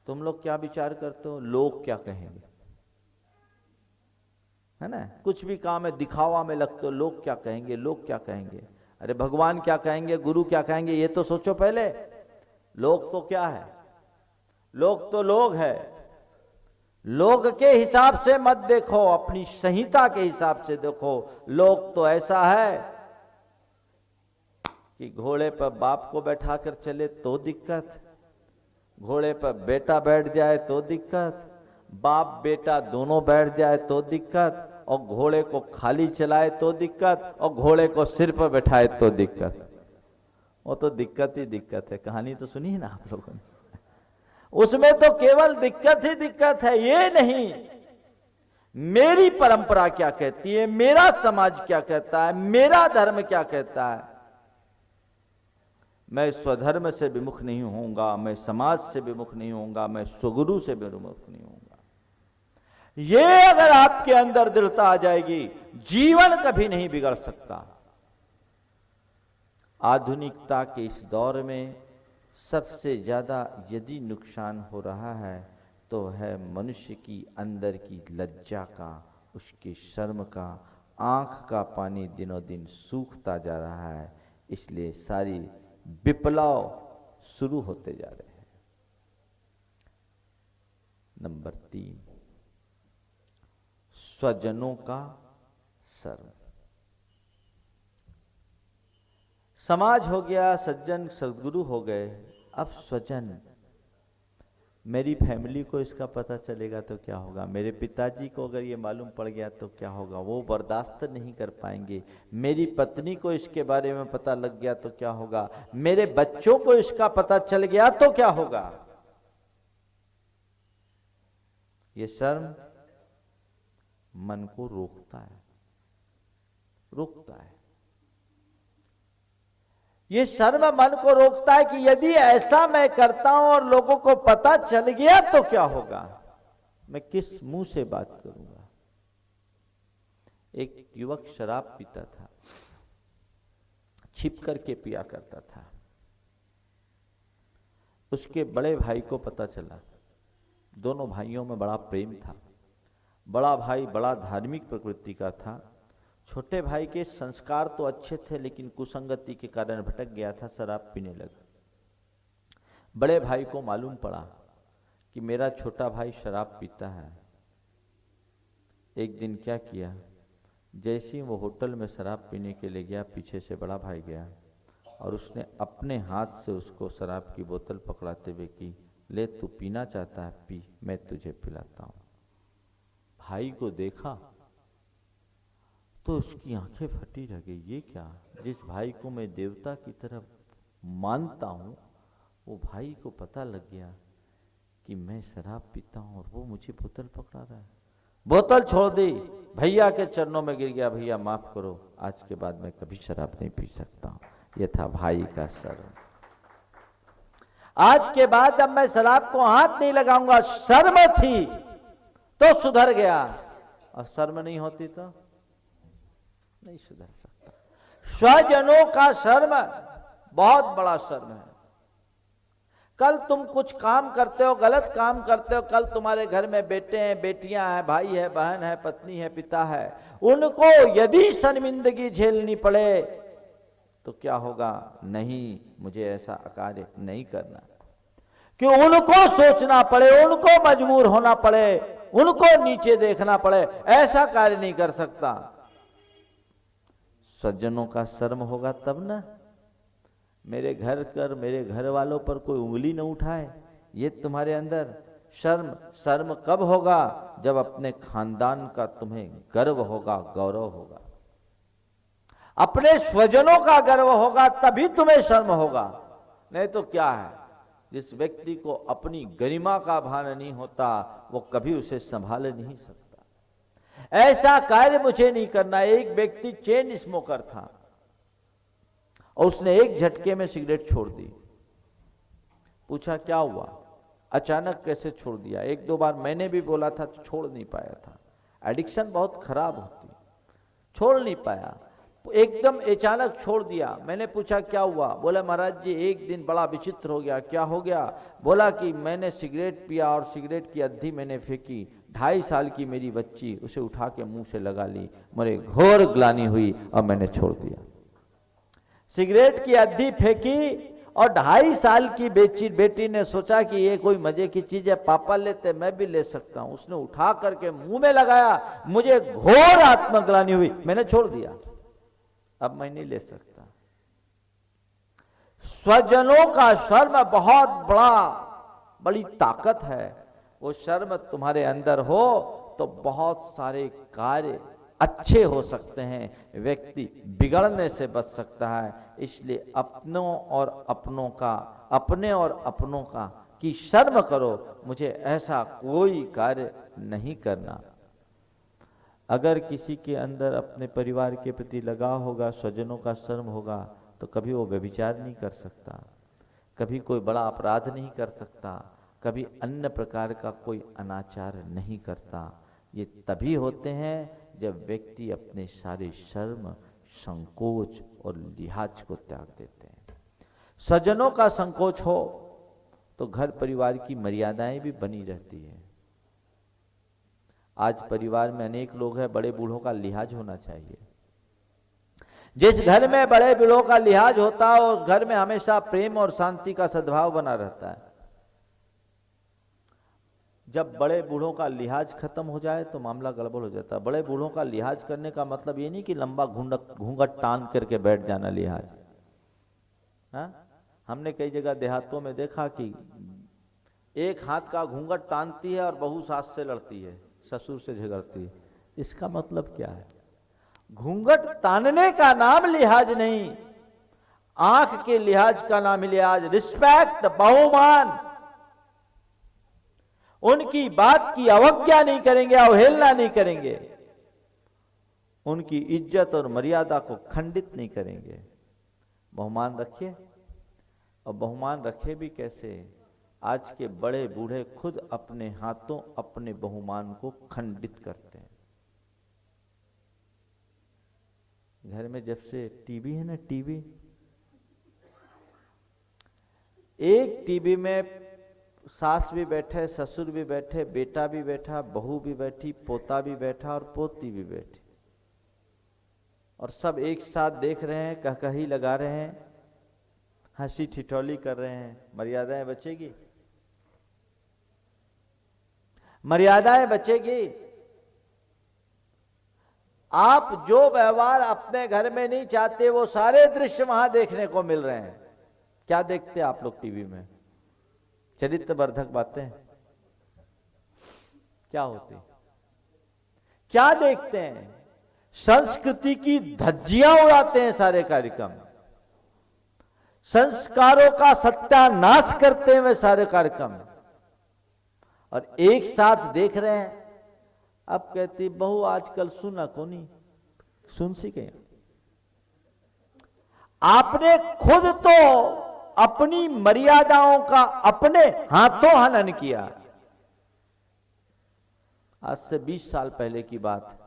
तुम लोग क्या विचार करते हो, लोग क्या कहेंगे, है ना। कुछ भी काम है दिखावा में लगते हो, लोग क्या कहेंगे, लोग क्या कहेंगे। अरे भगवान क्या कहेंगे, गुरु क्या कहेंगे, ये तो सोचो पहले। लोग तो क्या है, लोग तो लोग है। लोग के हिसाब से मत देखो, अपनी संहिता के हिसाब से देखो। लोग तो ऐसा है कि घोड़े पर बाप को बैठा कर चले तो दिक्कत, घोड़े पर बेटा बैठ जाए तो दिक्कत, बाप बेटा दोनों बैठ जाए तो दिक्कत, और घोड़े को खाली चलाए तो दिक्कत, और घोड़े को सिर पर बैठाए तो दिक्कत। वो तो दिक्कत ही दिक्कत है। कहानी तो सुनी है ना आप लोगों ने, उसमें तो केवल दिक्कत ही दिक्कत है। ये नहीं मेरी परंपरा क्या कहती है, मेरा समाज क्या कहता है, मेरा धर्म क्या कहता है। मैं स्वधर्म से विमुख नहीं होऊंगा, मैं समाज से विमुख नहीं होऊंगा, मैं स्वगुरु से विमुख नहीं होऊंगा। ये अगर आपके अंदर दृढ़ता आ जाएगी, जीवन कभी नहीं बिगड़ सकता। आधुनिकता के इस दौर में सबसे ज्यादा यदि नुकसान हो रहा है तो है मनुष्य की अंदर की लज्जा का, उसकी शर्म का। आंख का पानी दिनों दिन सूखता जा रहा है, इसलिए सारी विप्लव शुरू होते जा रहे हैं। नंबर 3, स्वजनों का शर्म। समाज हो गया, सज्जन सद्गुरु हो गए, अब स्वजन। मेरी फैमिली को इसका पता चलेगा तो क्या होगा, मेरे पिताजी को अगर ये मालूम पड़ गया तो क्या होगा, वो बर्दाश्त नहीं कर पाएंगे। मेरी पत्नी को इसके बारे में पता लग गया तो क्या होगा, मेरे बच्चों को इसका पता चल गया तो क्या होगा। ये शर्म मन को रोकता है, रोकता है। ये शर्म मन को रोकता है कि यदि ऐसा मैं करता हूं और लोगों को पता चल गया तो क्या होगा, मैं किस मुंह से बात करूंगा। एक युवक शराब पीता था, छिप करके पिया करता था। उसके बड़े भाई को पता चला। दोनों भाइयों में बड़ा प्रेम था। बड़ा भाई बड़ा धार्मिक प्रकृति का था। छोटे भाई के संस्कार तो अच्छे थे, लेकिन कुसंगति के कारण भटक गया था, शराब पीने लगा। बड़े भाई को मालूम पड़ा कि मेरा छोटा भाई शराब पीता है। एक दिन क्या किया, जैसे ही वो होटल में शराब पीने के लिए गया, पीछे से बड़ा भाई गया और उसने अपने हाथ से उसको शराब की बोतल पकड़ाते हुए की, ले तू पीना चाहता है पी, मैं तुझे पिलाता हूं। भाई को देखा तो उसकी आंखें फटी रह गई। ये क्या, जिस भाई को मैं देवता की तरफ मानता हूं, वो भाई को पता लग गया कि मैं शराब पीता हूं और वो मुझे बोतल पकड़ा रहा है। बोतल छोड़ दी, भैया के चरणों में गिर गया, भैया माफ करो, आज के बाद मैं कभी शराब नहीं पी सकता हूं। यह था भाई का शर्म। आज के बाद अब मैं शराब को हाथ नहीं लगाऊंगा। शर्म थी तो सुधर गया, और शर्म नहीं होती तो नहीं सुधर सकता। स्वजनों का शर्म बहुत बड़ा शर्म है। कल तुम कुछ काम करते हो, गलत काम करते हो, कल तुम्हारे घर में बेटे हैं, बेटियां हैं, भाई है, बहन है, पत्नी है, पिता है, उनको यदि शर्मिंदगी झेलनी पड़े तो क्या होगा? नहीं, मुझे ऐसा कार्य नहीं करना। कि उनको सोचना पड़े, उनको मजबूर होना पड़े, उनको नीचे देखना पड़े, ऐसा कार्य नहीं कर सकता। सज्जनों का शर्म होगा तब ना। मेरे घर कर, मेरे घर वालों पर कोई उंगली न उठाए, ये तुम्हारे अंदर शर्म कब होगा? जब अपने खानदान का तुम्हें गर्व होगा, गौरव होगा, अपने स्वजनों का गर्व होगा, तभी तुम्हें शर्म होगा। नहीं तो क्या है, जिस व्यक्ति को अपनी गरिमा का भान नहीं होता, वो कभी उसे संभाल नहीं सकता। ऐसा कार्य मुझे नहीं करना। एक व्यक्ति चेन स्मोकर था और उसने एक झटके में सिगरेट छोड़ दी। पूछा क्या हुआ, अचानक कैसे छोड़ दिया? एक दो बार मैंने भी बोला था तो छोड़ नहीं पाया था। एडिक्शन बहुत खराब होती, छोड़ नहीं पाया, एकदम अचानक छोड़ दिया। मैंने पूछा क्या हुआ? बोला महाराज जी एक दिन बड़ा विचित्र हो गया। क्या हो गया? बोला कि मैंने सिगरेट पिया और सिगरेट की अद्धी मैंने फेंकी। 2.5 साल की मेरी बच्ची उसे उठा के मुंह से लगा ली, मुझे घोर ग्लानि हुई और मैंने छोड़ दिया। सिगरेट की अद्धी फेंकी और 2.5 साल की बेटी ने सोचा कि ये कोई मजे की चीज है, पापा लेते मैं भी ले सकता हूं। उसने उठा करके मुंह में लगाया, मुझे घोर आत्मग्लानि हुई, मैंने छोड़ दिया। अब मैं नहीं ले सकता। स्वजनों का शर्म बहुत बड़ी ताकत है। वो शर्म तुम्हारे अंदर हो तो बहुत सारे कार्य अच्छे हो सकते हैं, व्यक्ति बिगड़ने से बच सकता है। इसलिए अपने और अपनों का की शर्म करो। मुझे ऐसा कोई कार्य नहीं करना। अगर किसी के अंदर अपने परिवार के प्रति लगाव होगा, स्वजनों का शर्म होगा, तो कभी वो व्यभिचार नहीं कर सकता, कभी कोई बड़ा अपराध नहीं कर सकता, कभी अन्य प्रकार का कोई अनाचार नहीं करता। ये तभी होते हैं जब व्यक्ति अपने सारे शर्म, संकोच और लिहाज को त्याग देते हैं। स्वजनों का संकोच हो तो घर परिवार की मर्यादाएं भी बनी रहती है। आज परिवार में अनेक लोग हैं, बड़े बूढ़ों का लिहाज होना चाहिए। जिस घर में बड़े बूढ़ों का लिहाज होता है उस घर में हमेशा प्रेम और शांति का सद्भाव बना रहता है। जब बड़े बूढ़ों का लिहाज खत्म हो जाए तो मामला गड़बड़ हो जाता है। बड़े बूढ़ों का लिहाज करने का मतलब ये नहीं कि लंबा घूंघट टान करके बैठ जाना लिहाज। हाँ? हमने कई जगह देहातों में देखा कि एक हाथ का घूंघट तानती है और बहू सास से लड़ती है, ससुर से झगड़ती है। इसका मतलब क्या है? घूंघट तानने का नाम लिहाज नहीं, आंख के लिहाज का नाम लिहाज, रिस्पेक्ट, बहुमान। उनकी बात की अवज्ञा नहीं करेंगे, अवहेलना नहीं करेंगे, उनकी इज्जत और मर्यादा को खंडित नहीं करेंगे। बहुमान रखिए। और बहुमान रखे भी कैसे? आज के बड़े बूढ़े खुद अपने हाथों अपने बहुमान को खंडित करते हैं। घर में जब से टीवी है ना, टीवी, एक टीवी में सास भी बैठे, ससुर भी बैठे, बेटा भी बैठा, बहू भी बैठी, पोता भी बैठा और पोती भी बैठी, और सब एक साथ देख रहे हैं, कहकही लगा रहे हैं, हंसी ठिठौली कर रहे हैं। मर्यादाएं बचेगी? मर्यादाएं बचेगी? आप जो व्यवहार अपने घर में नहीं चाहते वो सारे दृश्य वहां देखने को मिल रहे हैं। क्या देखते आप लोग टीवी में? चरित्रवर्धक बातें क्या होती? क्या देखते हैं? संस्कृति की धज्जियां उड़ाते हैं सारे कार्यक्रम, संस्कारों का सत्यानाश करते हुए सारे कार्यक्रम, और एक साथ देख रहे हैं। अब कहती बहू आजकल सुना को नहीं, सुन सी गए। आपने खुद तो अपनी मर्यादाओं का अपने हाथों हनन किया। आज से 20 साल पहले की बात,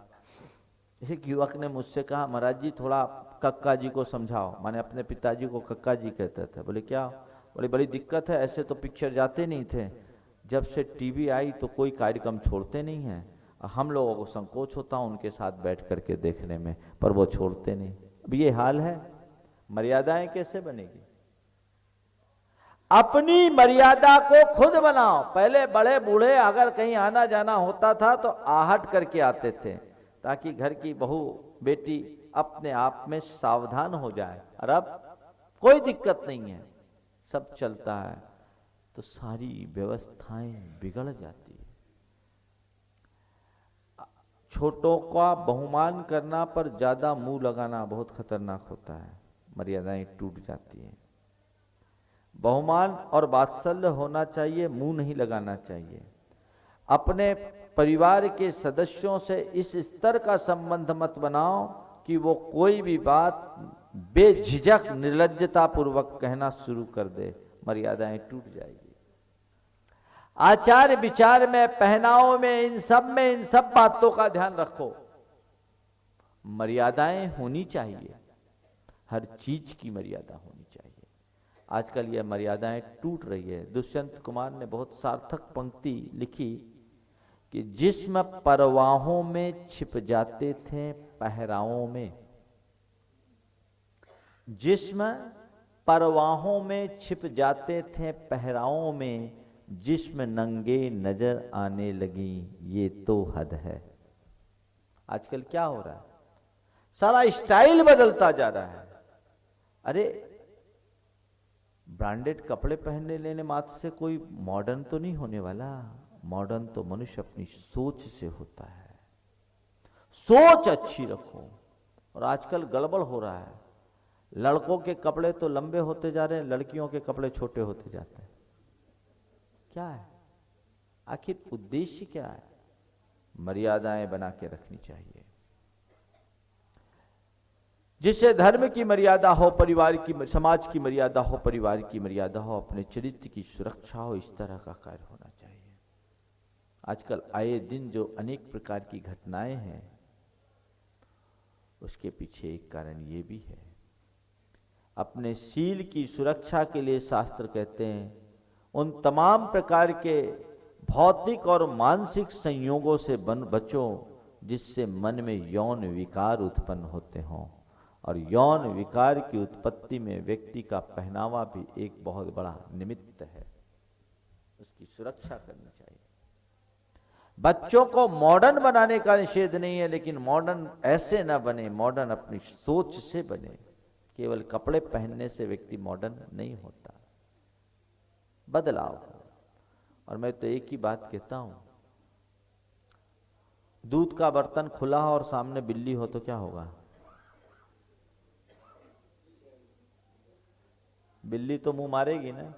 एक युवक ने मुझसे कहा, महाराज जी थोड़ा कक्का जी को समझाओ। मैंने अपने पिताजी को कक्का जी कहते थे। बोले क्या? बोले बड़ी दिक्कत है, ऐसे तो पिक्चर जाते नहीं थे, जब से टीवी आई तो कोई कार्यक्रम छोड़ते नहीं हैं। हम लोगों को संकोच होता उनके साथ बैठ करके देखने में, पर वो छोड़ते नहीं। अब ये हाल है, मर्यादाएं कैसे बनेगी? अपनी मर्यादा को खुद बनाओ। पहले बड़े बूढ़े अगर कहीं आना जाना होता था तो आहट करके आते थे, ताकि घर की बहू बेटी अपने आप में सावधान हो जाए। और अब कोई दिक्कत नहीं है, सब चलता है, तो सारी व्यवस्थाएं बिगड़ जाती है। छोटों का बहुमान करना पर ज्यादा मुंह लगाना बहुत खतरनाक होता है, मर्यादाएं टूट जाती हैं। बहुमान और वात्सल्य होना चाहिए, मुंह नहीं लगाना चाहिए। अपने परिवार के सदस्यों से इस स्तर का संबंध मत बनाओ कि वो कोई भी बात बेझिझक निर्लज्जता पूर्वक कहना शुरू कर दे, मर्यादाएं टूट जाएगी। आचार विचार में, पहनाव में, इन सब बातों का ध्यान रखो। मर्यादाएं होनी चाहिए, हर चीज की मर्यादा होनी चाहिए। आजकल यह मर्यादाएं टूट रही है। दुष्यंत कुमार ने बहुत सार्थक पंक्ति लिखी कि जिस्म परवाहों में छिप जाते थे पहरावों में, जिस्म परवाहों में छिप जाते थे पहरावों में, जिस्म नंगे नजर आने लगी, ये तो हद है। आजकल क्या हो रहा है? सारा स्टाइल बदलता जा रहा है। अरे ब्रांडेड कपड़े पहनने लेने मात्र से कोई मॉडर्न तो नहीं होने वाला। मॉडर्न तो मनुष्य अपनी सोच से होता है। सोच अच्छी रखो। और आजकल गड़बड़ हो रहा है, लड़कों के कपड़े तो लंबे होते जा रहे हैं, लड़कियों के कपड़े छोटे होते जाते हैं। क्या है आखिर उद्देश्य? क्या है? मर्यादाएं बना के रखनी चाहिए। जिससे धर्म की मर्यादा हो, परिवार की, समाज की मर्यादा हो, परिवार की मर्यादा हो, अपने चरित्र की सुरक्षा हो, इस तरह का कार्य होना चाहिए। आजकल आए दिन जो अनेक प्रकार की घटनाएं हैं, उसके पीछे एक कारण ये भी है। अपने शील की सुरक्षा के लिए शास्त्र कहते हैं उन तमाम प्रकार के भौतिक और मानसिक संयोगों से बचो जिससे मन में यौन विकार उत्पन्न होते हों। और यौन विकार की उत्पत्ति में व्यक्ति का पहनावा भी एक बहुत बड़ा निमित्त है, उसकी सुरक्षा करनी चाहिए। बच्चों को मॉडर्न बनाने का निषेध नहीं है, लेकिन मॉडर्न ऐसे ना बने, मॉडर्न अपनी सोच से बने। केवल कपड़े पहनने से व्यक्ति मॉडर्न नहीं होता, बदलाव हो। और मैं तो एक ही बात कहता हूं, दूध का बर्तन खुला हो और सामने बिल्ली हो तो क्या होगा? बिल्ली तो मुंह मारेगी ना।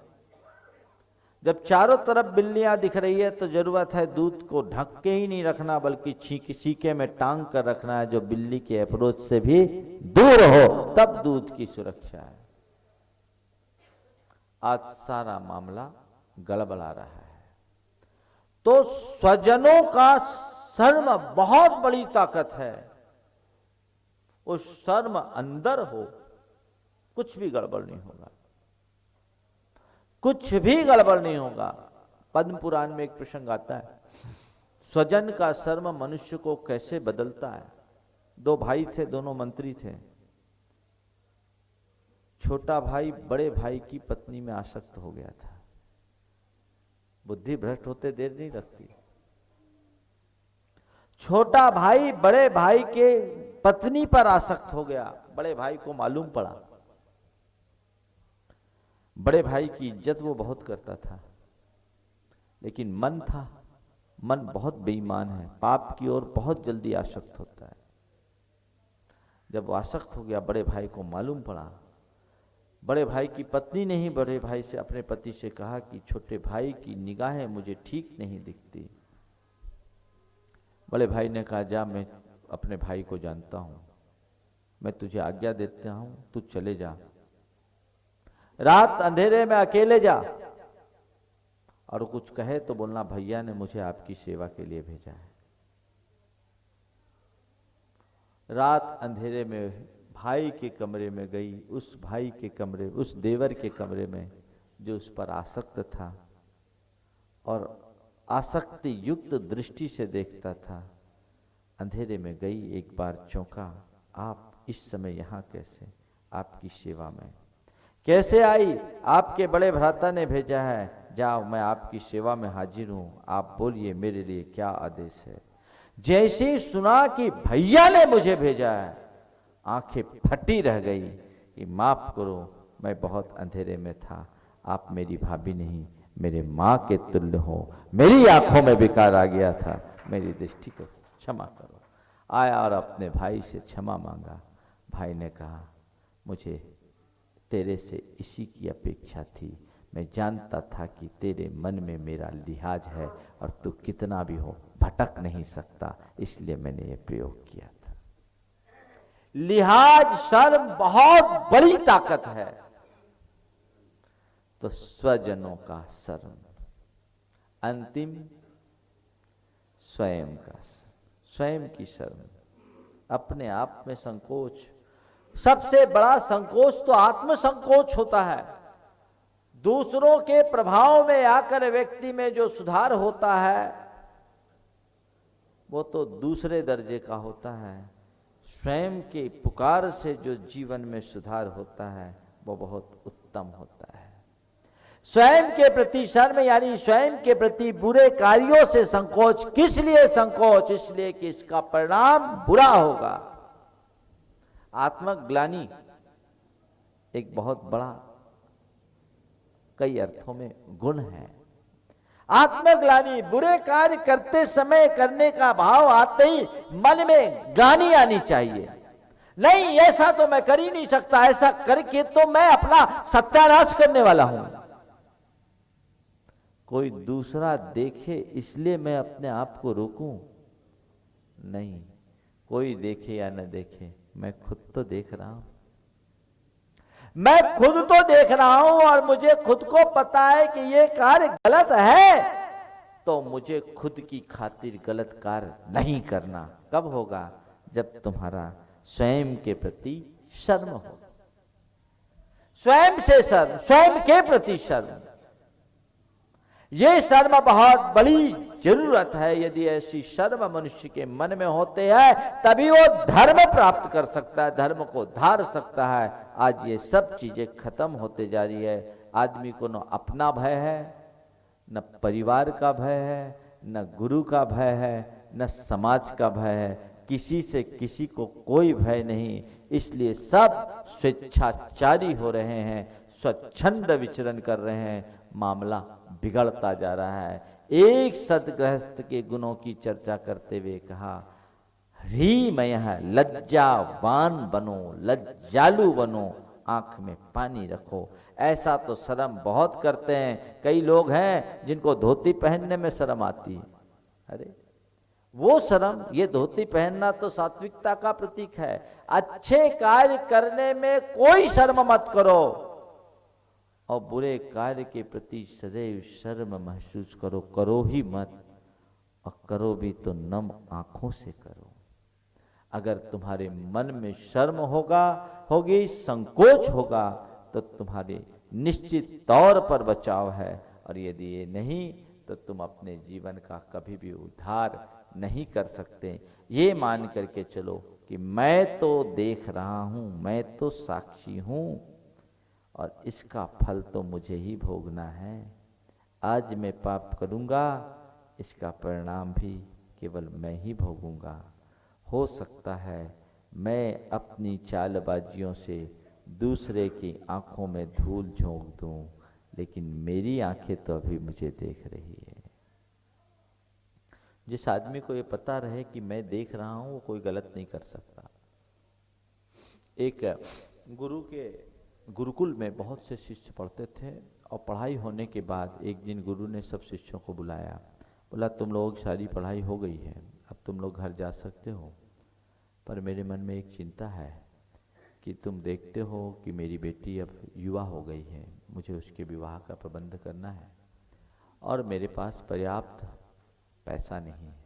जब चारों तरफ बिल्लियां दिख रही है तो जरूरत है दूध को ढक के ही नहीं रखना, बल्कि छीके में टांग कर रखना है, जो बिल्ली के अप्रोच से भी दूर हो, तब दूध की सुरक्षा है। आज सारा मामला गड़बड़ा रहा है। तो स्वजनों का शर्म बहुत बड़ी ताकत है। वो शर्म अंदर हो, कुछ भी गड़बड़ नहीं होगा, कुछ भी गड़बड़ नहीं होगा। पद्म पुराण में एक प्रसंग आता है, स्वजन का शर्म मनुष्य को कैसे बदलता है। दो भाई थे, दोनों मंत्री थे। छोटा भाई बड़े भाई की पत्नी में आसक्त हो गया था। बुद्धि भ्रष्ट होते देर नहीं लगती। छोटा भाई बड़े भाई के पत्नी पर आसक्त हो गया। बड़े भाई को मालूम पड़ा। बड़े भाई की इज्जत वो बहुत करता था, लेकिन मन बहुत बेईमान है, पाप की ओर बहुत जल्दी आसक्त होता है। जब वो आसक्त हो गया, बड़े भाई को मालूम पड़ा। बड़े भाई की पत्नी ने ही बड़े भाई से, अपने पति से कहा कि छोटे भाई की निगाहें मुझे ठीक नहीं दिखती। बड़े भाई ने कहा, जा, मैं अपने भाई को जानता हूं, मैं तुझे आज्ञा देता हूं, तू चले जा, रात अंधेरे में अकेले जा, और कुछ कहे तो बोलना भैया ने मुझे आपकी सेवा के लिए भेजा है। रात अंधेरे में भाई के कमरे में गई, उस भाई के कमरे, उस देवर के कमरे में जो उस पर आसक्त था और आसक्ति युक्त दृष्टि से देखता था, अंधेरे में गई, एक बार चौंका, आप इस समय यहाँ कैसे? आपकी सेवा में कैसे आई? आपके बड़े भ्राता ने भेजा है, जाओ, मैं आपकी सेवा में हाजिर हूं, आप बोलिए मेरे लिए क्या आदेश है। जैसे सुना कि भैया ने मुझे भेजा है, आंखें फटी रह गई कि माफ करो, मैं बहुत अंधेरे में था, आप मेरी भाभी नहीं, मेरे माँ के तुल्य हो, मेरी आंखों में विकार आ गया था, मेरी दृष्टि को क्षमा करो। आया और अपने भाई से क्षमा मांगा। भाई ने कहा, मुझे तेरे से इसी की अपेक्षा थी, मैं जानता था कि तेरे मन में मेरा लिहाज है और तू कितना भी हो भटक नहीं सकता, इसलिए मैंने ये प्रयोग किया था। लिहाज, शर्म बहुत बड़ी ताकत है। तो स्वजनों का शर्म, अंतिम स्वयं का, स्वयं की शर्म, अपने आप में संकोच। सबसे बड़ा संकोच तो आत्म संकोच होता है। दूसरों के प्रभाव में आकर व्यक्ति में जो सुधार होता है वो तो दूसरे दर्जे का होता है। स्वयं के पुकार से जो जीवन में सुधार होता है वो बहुत उत्तम होता है। स्वयं के प्रति शर्म यानी स्वयं के प्रति बुरे कार्यों से संकोच। किस लिए संकोच? इसलिए कि इसका परिणाम बुरा होगा। आत्मग्लानि एक बहुत बड़ा, कई अर्थों में गुण है। आत्मग्लानि, बुरे कार्य करते समय करने का भाव आते ही मन में ग्लानि आनी चाहिए। नहीं, ऐसा तो मैं कर ही नहीं सकता, ऐसा करके तो मैं अपना सत्यानाश करने वाला हूं। कोई दूसरा देखे इसलिए मैं अपने आप को रोकूं? नहीं, कोई देखे या न देखे, मैं खुद तो देख रहा हूं। मैं खुद तो देख रहा हूं और मुझे खुद को पता है कि ये कार्य गलत है, तो मुझे खुद की खातिर गलत कार्य नहीं करना। कब होगा? जब तुम्हारा स्वयं के प्रति शर्म हो। स्वयं से शर्म, स्वयं के प्रति शर्म, ये शर्म बहुत बड़ी जरूरत है। यदि ऐसी शर्म मनुष्य के मन में होते हैं तभी वो धर्म प्राप्त कर सकता है, धर्म को धार सकता है। आज ये सब चीजें खत्म होते जा रही है। आदमी को न अपना भय है, न परिवार का भय है, न गुरु का भय है, न समाज का भय है। किसी से किसी को कोई भय नहीं। इसलिए सब स्वेच्छाचारी हो रहे हैं, स्वच्छंद विचरण कर रहे हैं। मामला बिगड़ता जा रहा है। एक सद्गृहस्थ के गुणों की चर्चा करते हुए कहा, ह्रीमय लज्जावान बनो, लज्जालु बनो, आंख में पानी रखो। ऐसा तो शर्म बहुत करते हैं। कई लोग हैं जिनको धोती पहनने में शर्म आती है। अरे वो शर्म, ये धोती पहनना तो सात्विकता का प्रतीक है। अच्छे कार्य करने में कोई शर्म मत करो और बुरे कार्य के प्रति सदैव शर्म महसूस करो। करो ही मत, और करो भी तो नम आंखों से करो। अगर तुम्हारे मन में शर्म होगी, संकोच होगा, तो तुम्हारे निश्चित तौर पर बचाव है। और यदि ये नहीं, तो तुम अपने जीवन का कभी भी उद्धार नहीं कर सकते। ये मान करके चलो कि मैं तो देख रहा हूं, मैं तो साक्षी हूं, और इसका फल तो मुझे ही भोगना है। आज मैं पाप करूंगा, इसका परिणाम भी केवल मैं ही भोगूंगा। हो सकता है मैं अपनी चालबाजियों से दूसरे की आंखों में धूल झोंक दूं, लेकिन मेरी आंखें तो अभी मुझे देख रही है। जिस आदमी को ये पता रहे कि मैं देख रहा हूं, वो कोई गलत नहीं कर सकता। एक गुरु के गुरुकुल में बहुत से शिष्य पढ़ते थे, और पढ़ाई होने के बाद एक दिन गुरु ने सब शिष्यों को बुलाया। बोला, तुम लोग सारी पढ़ाई हो गई है, अब तुम लोग घर जा सकते हो, पर मेरे मन में एक चिंता है कि तुम देखते हो कि मेरी बेटी अब युवा हो गई है, मुझे उसके विवाह का प्रबंध करना है, और मेरे पास पर्याप्त पैसा नहीं है।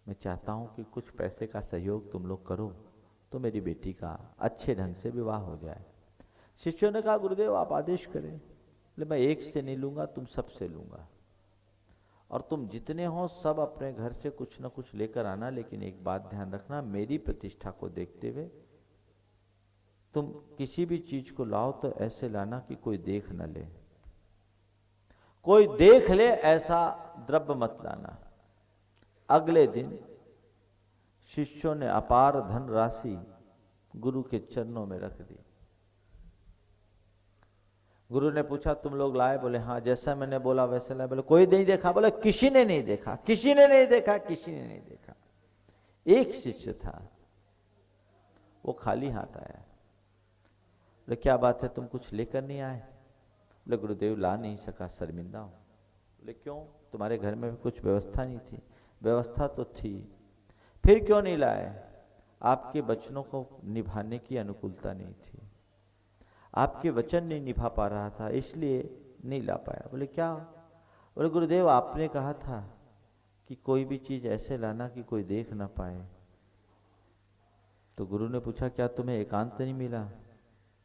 मैं चाहता हूं कि कुछ पैसे का सहयोग तुम लोग करो, तो मेरी बेटी का अच्छे ढंग से विवाह हो जाए। शिष्यों ने कहा, गुरुदेव आप आदेश करें। बोले, मैं एक से नहीं लूंगा, तुम सबसे लूंगा, और तुम जितने हो सब अपने घर से कुछ न कुछ लेकर आना, लेकिन एक बात ध्यान रखना, मेरी प्रतिष्ठा को देखते हुए तुम किसी भी चीज को लाओ तो ऐसे लाना कि कोई देख न ले, कोई देख ले ऐसा द्रव्य मत लाना। अगले दिन शिष्यों ने अपार धन राशि गुरु के चरणों में रख दी। गुरु ने पूछा, तुम लोग लाए? बोले, हाँ, जैसा मैंने बोला वैसे लाए। बोले, कोई नहीं देखा? बोले, किसी ने नहीं देखा, किसी ने नहीं देखा, किसी ने नहीं देखा। एक शिष्य था, वो खाली हाथ आया। बोले, क्या बात है, तुम कुछ लेकर नहीं आए? बोले, गुरुदेव ला नहीं सका, शर्मिंदा हूं। बोले, क्यों? तुम्हारे घर में कुछ व्यवस्था नहीं थी? व्यवस्था तो थी, फिर क्यों नहीं लाए? आपके वचनों को निभाने की अनुकूलता नहीं थी, आपके वचन नहीं निभा पा रहा था, इसलिए नहीं ला पाया। बोले, क्या? बोले, गुरुदेव आपने कहा था कि कोई भी चीज ऐसे लाना कि कोई देख ना पाए। तो गुरु ने पूछा, क्या तुम्हें एकांत नहीं मिला?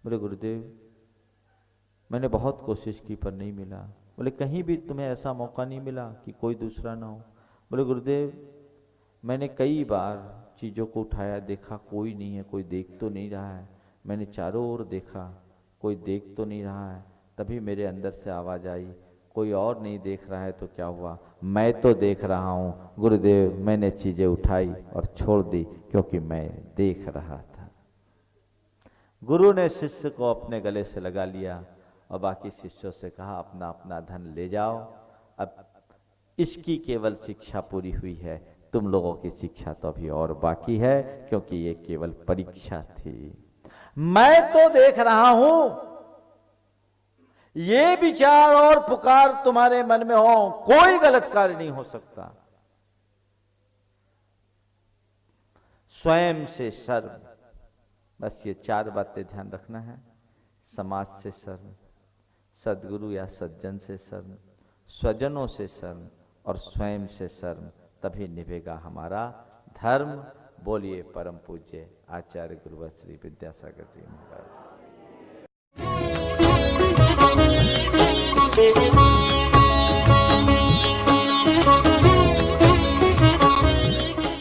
बोले, गुरुदेव मैंने बहुत कोशिश की पर नहीं मिला। बोले, कहीं भी तुम्हें ऐसा मौका नहीं मिला कि कोई दूसरा ना हो? बोले, गुरुदेव मैंने कई बार चीज़ों को उठाया, देखा कोई नहीं है, कोई देख तो नहीं रहा है। मैंने चारों ओर देखा, कोई देख तो नहीं रहा है। तभी मेरे अंदर से आवाज़ आई, कोई और नहीं देख रहा है तो क्या हुआ, मैं तो देख रहा हूँ गुरुदेव। मैंने चीज़ें उठाई और छोड़ दी क्योंकि मैं देख रहा था। गुरु ने शिष्य को अपने गले से लगा लिया और बाकी शिष्यों से कहा, अपना अपना धन ले जाओ, अब इसकी केवल शिक्षा पूरी हुई है, तुम लोगों की शिक्षा तो अभी और बाकी है, क्योंकि ये केवल परीक्षा थी। मैं तो देख रहा हूं, ये विचार और पुकार तुम्हारे मन में हो, कोई गलत कार्य नहीं हो सकता। स्वयं से शर्म, बस ये चार बातें ध्यान रखना है। समाज से शर्म, सदगुरु या सज्जन से शर्म, स्वजनों से शर्म और स्वयं से शर्म, तभी निभेगा हमारा धर्म। बोलिए परम पूज्य आचार्य गुरुवर श्री विद्यासागर जी महाराज।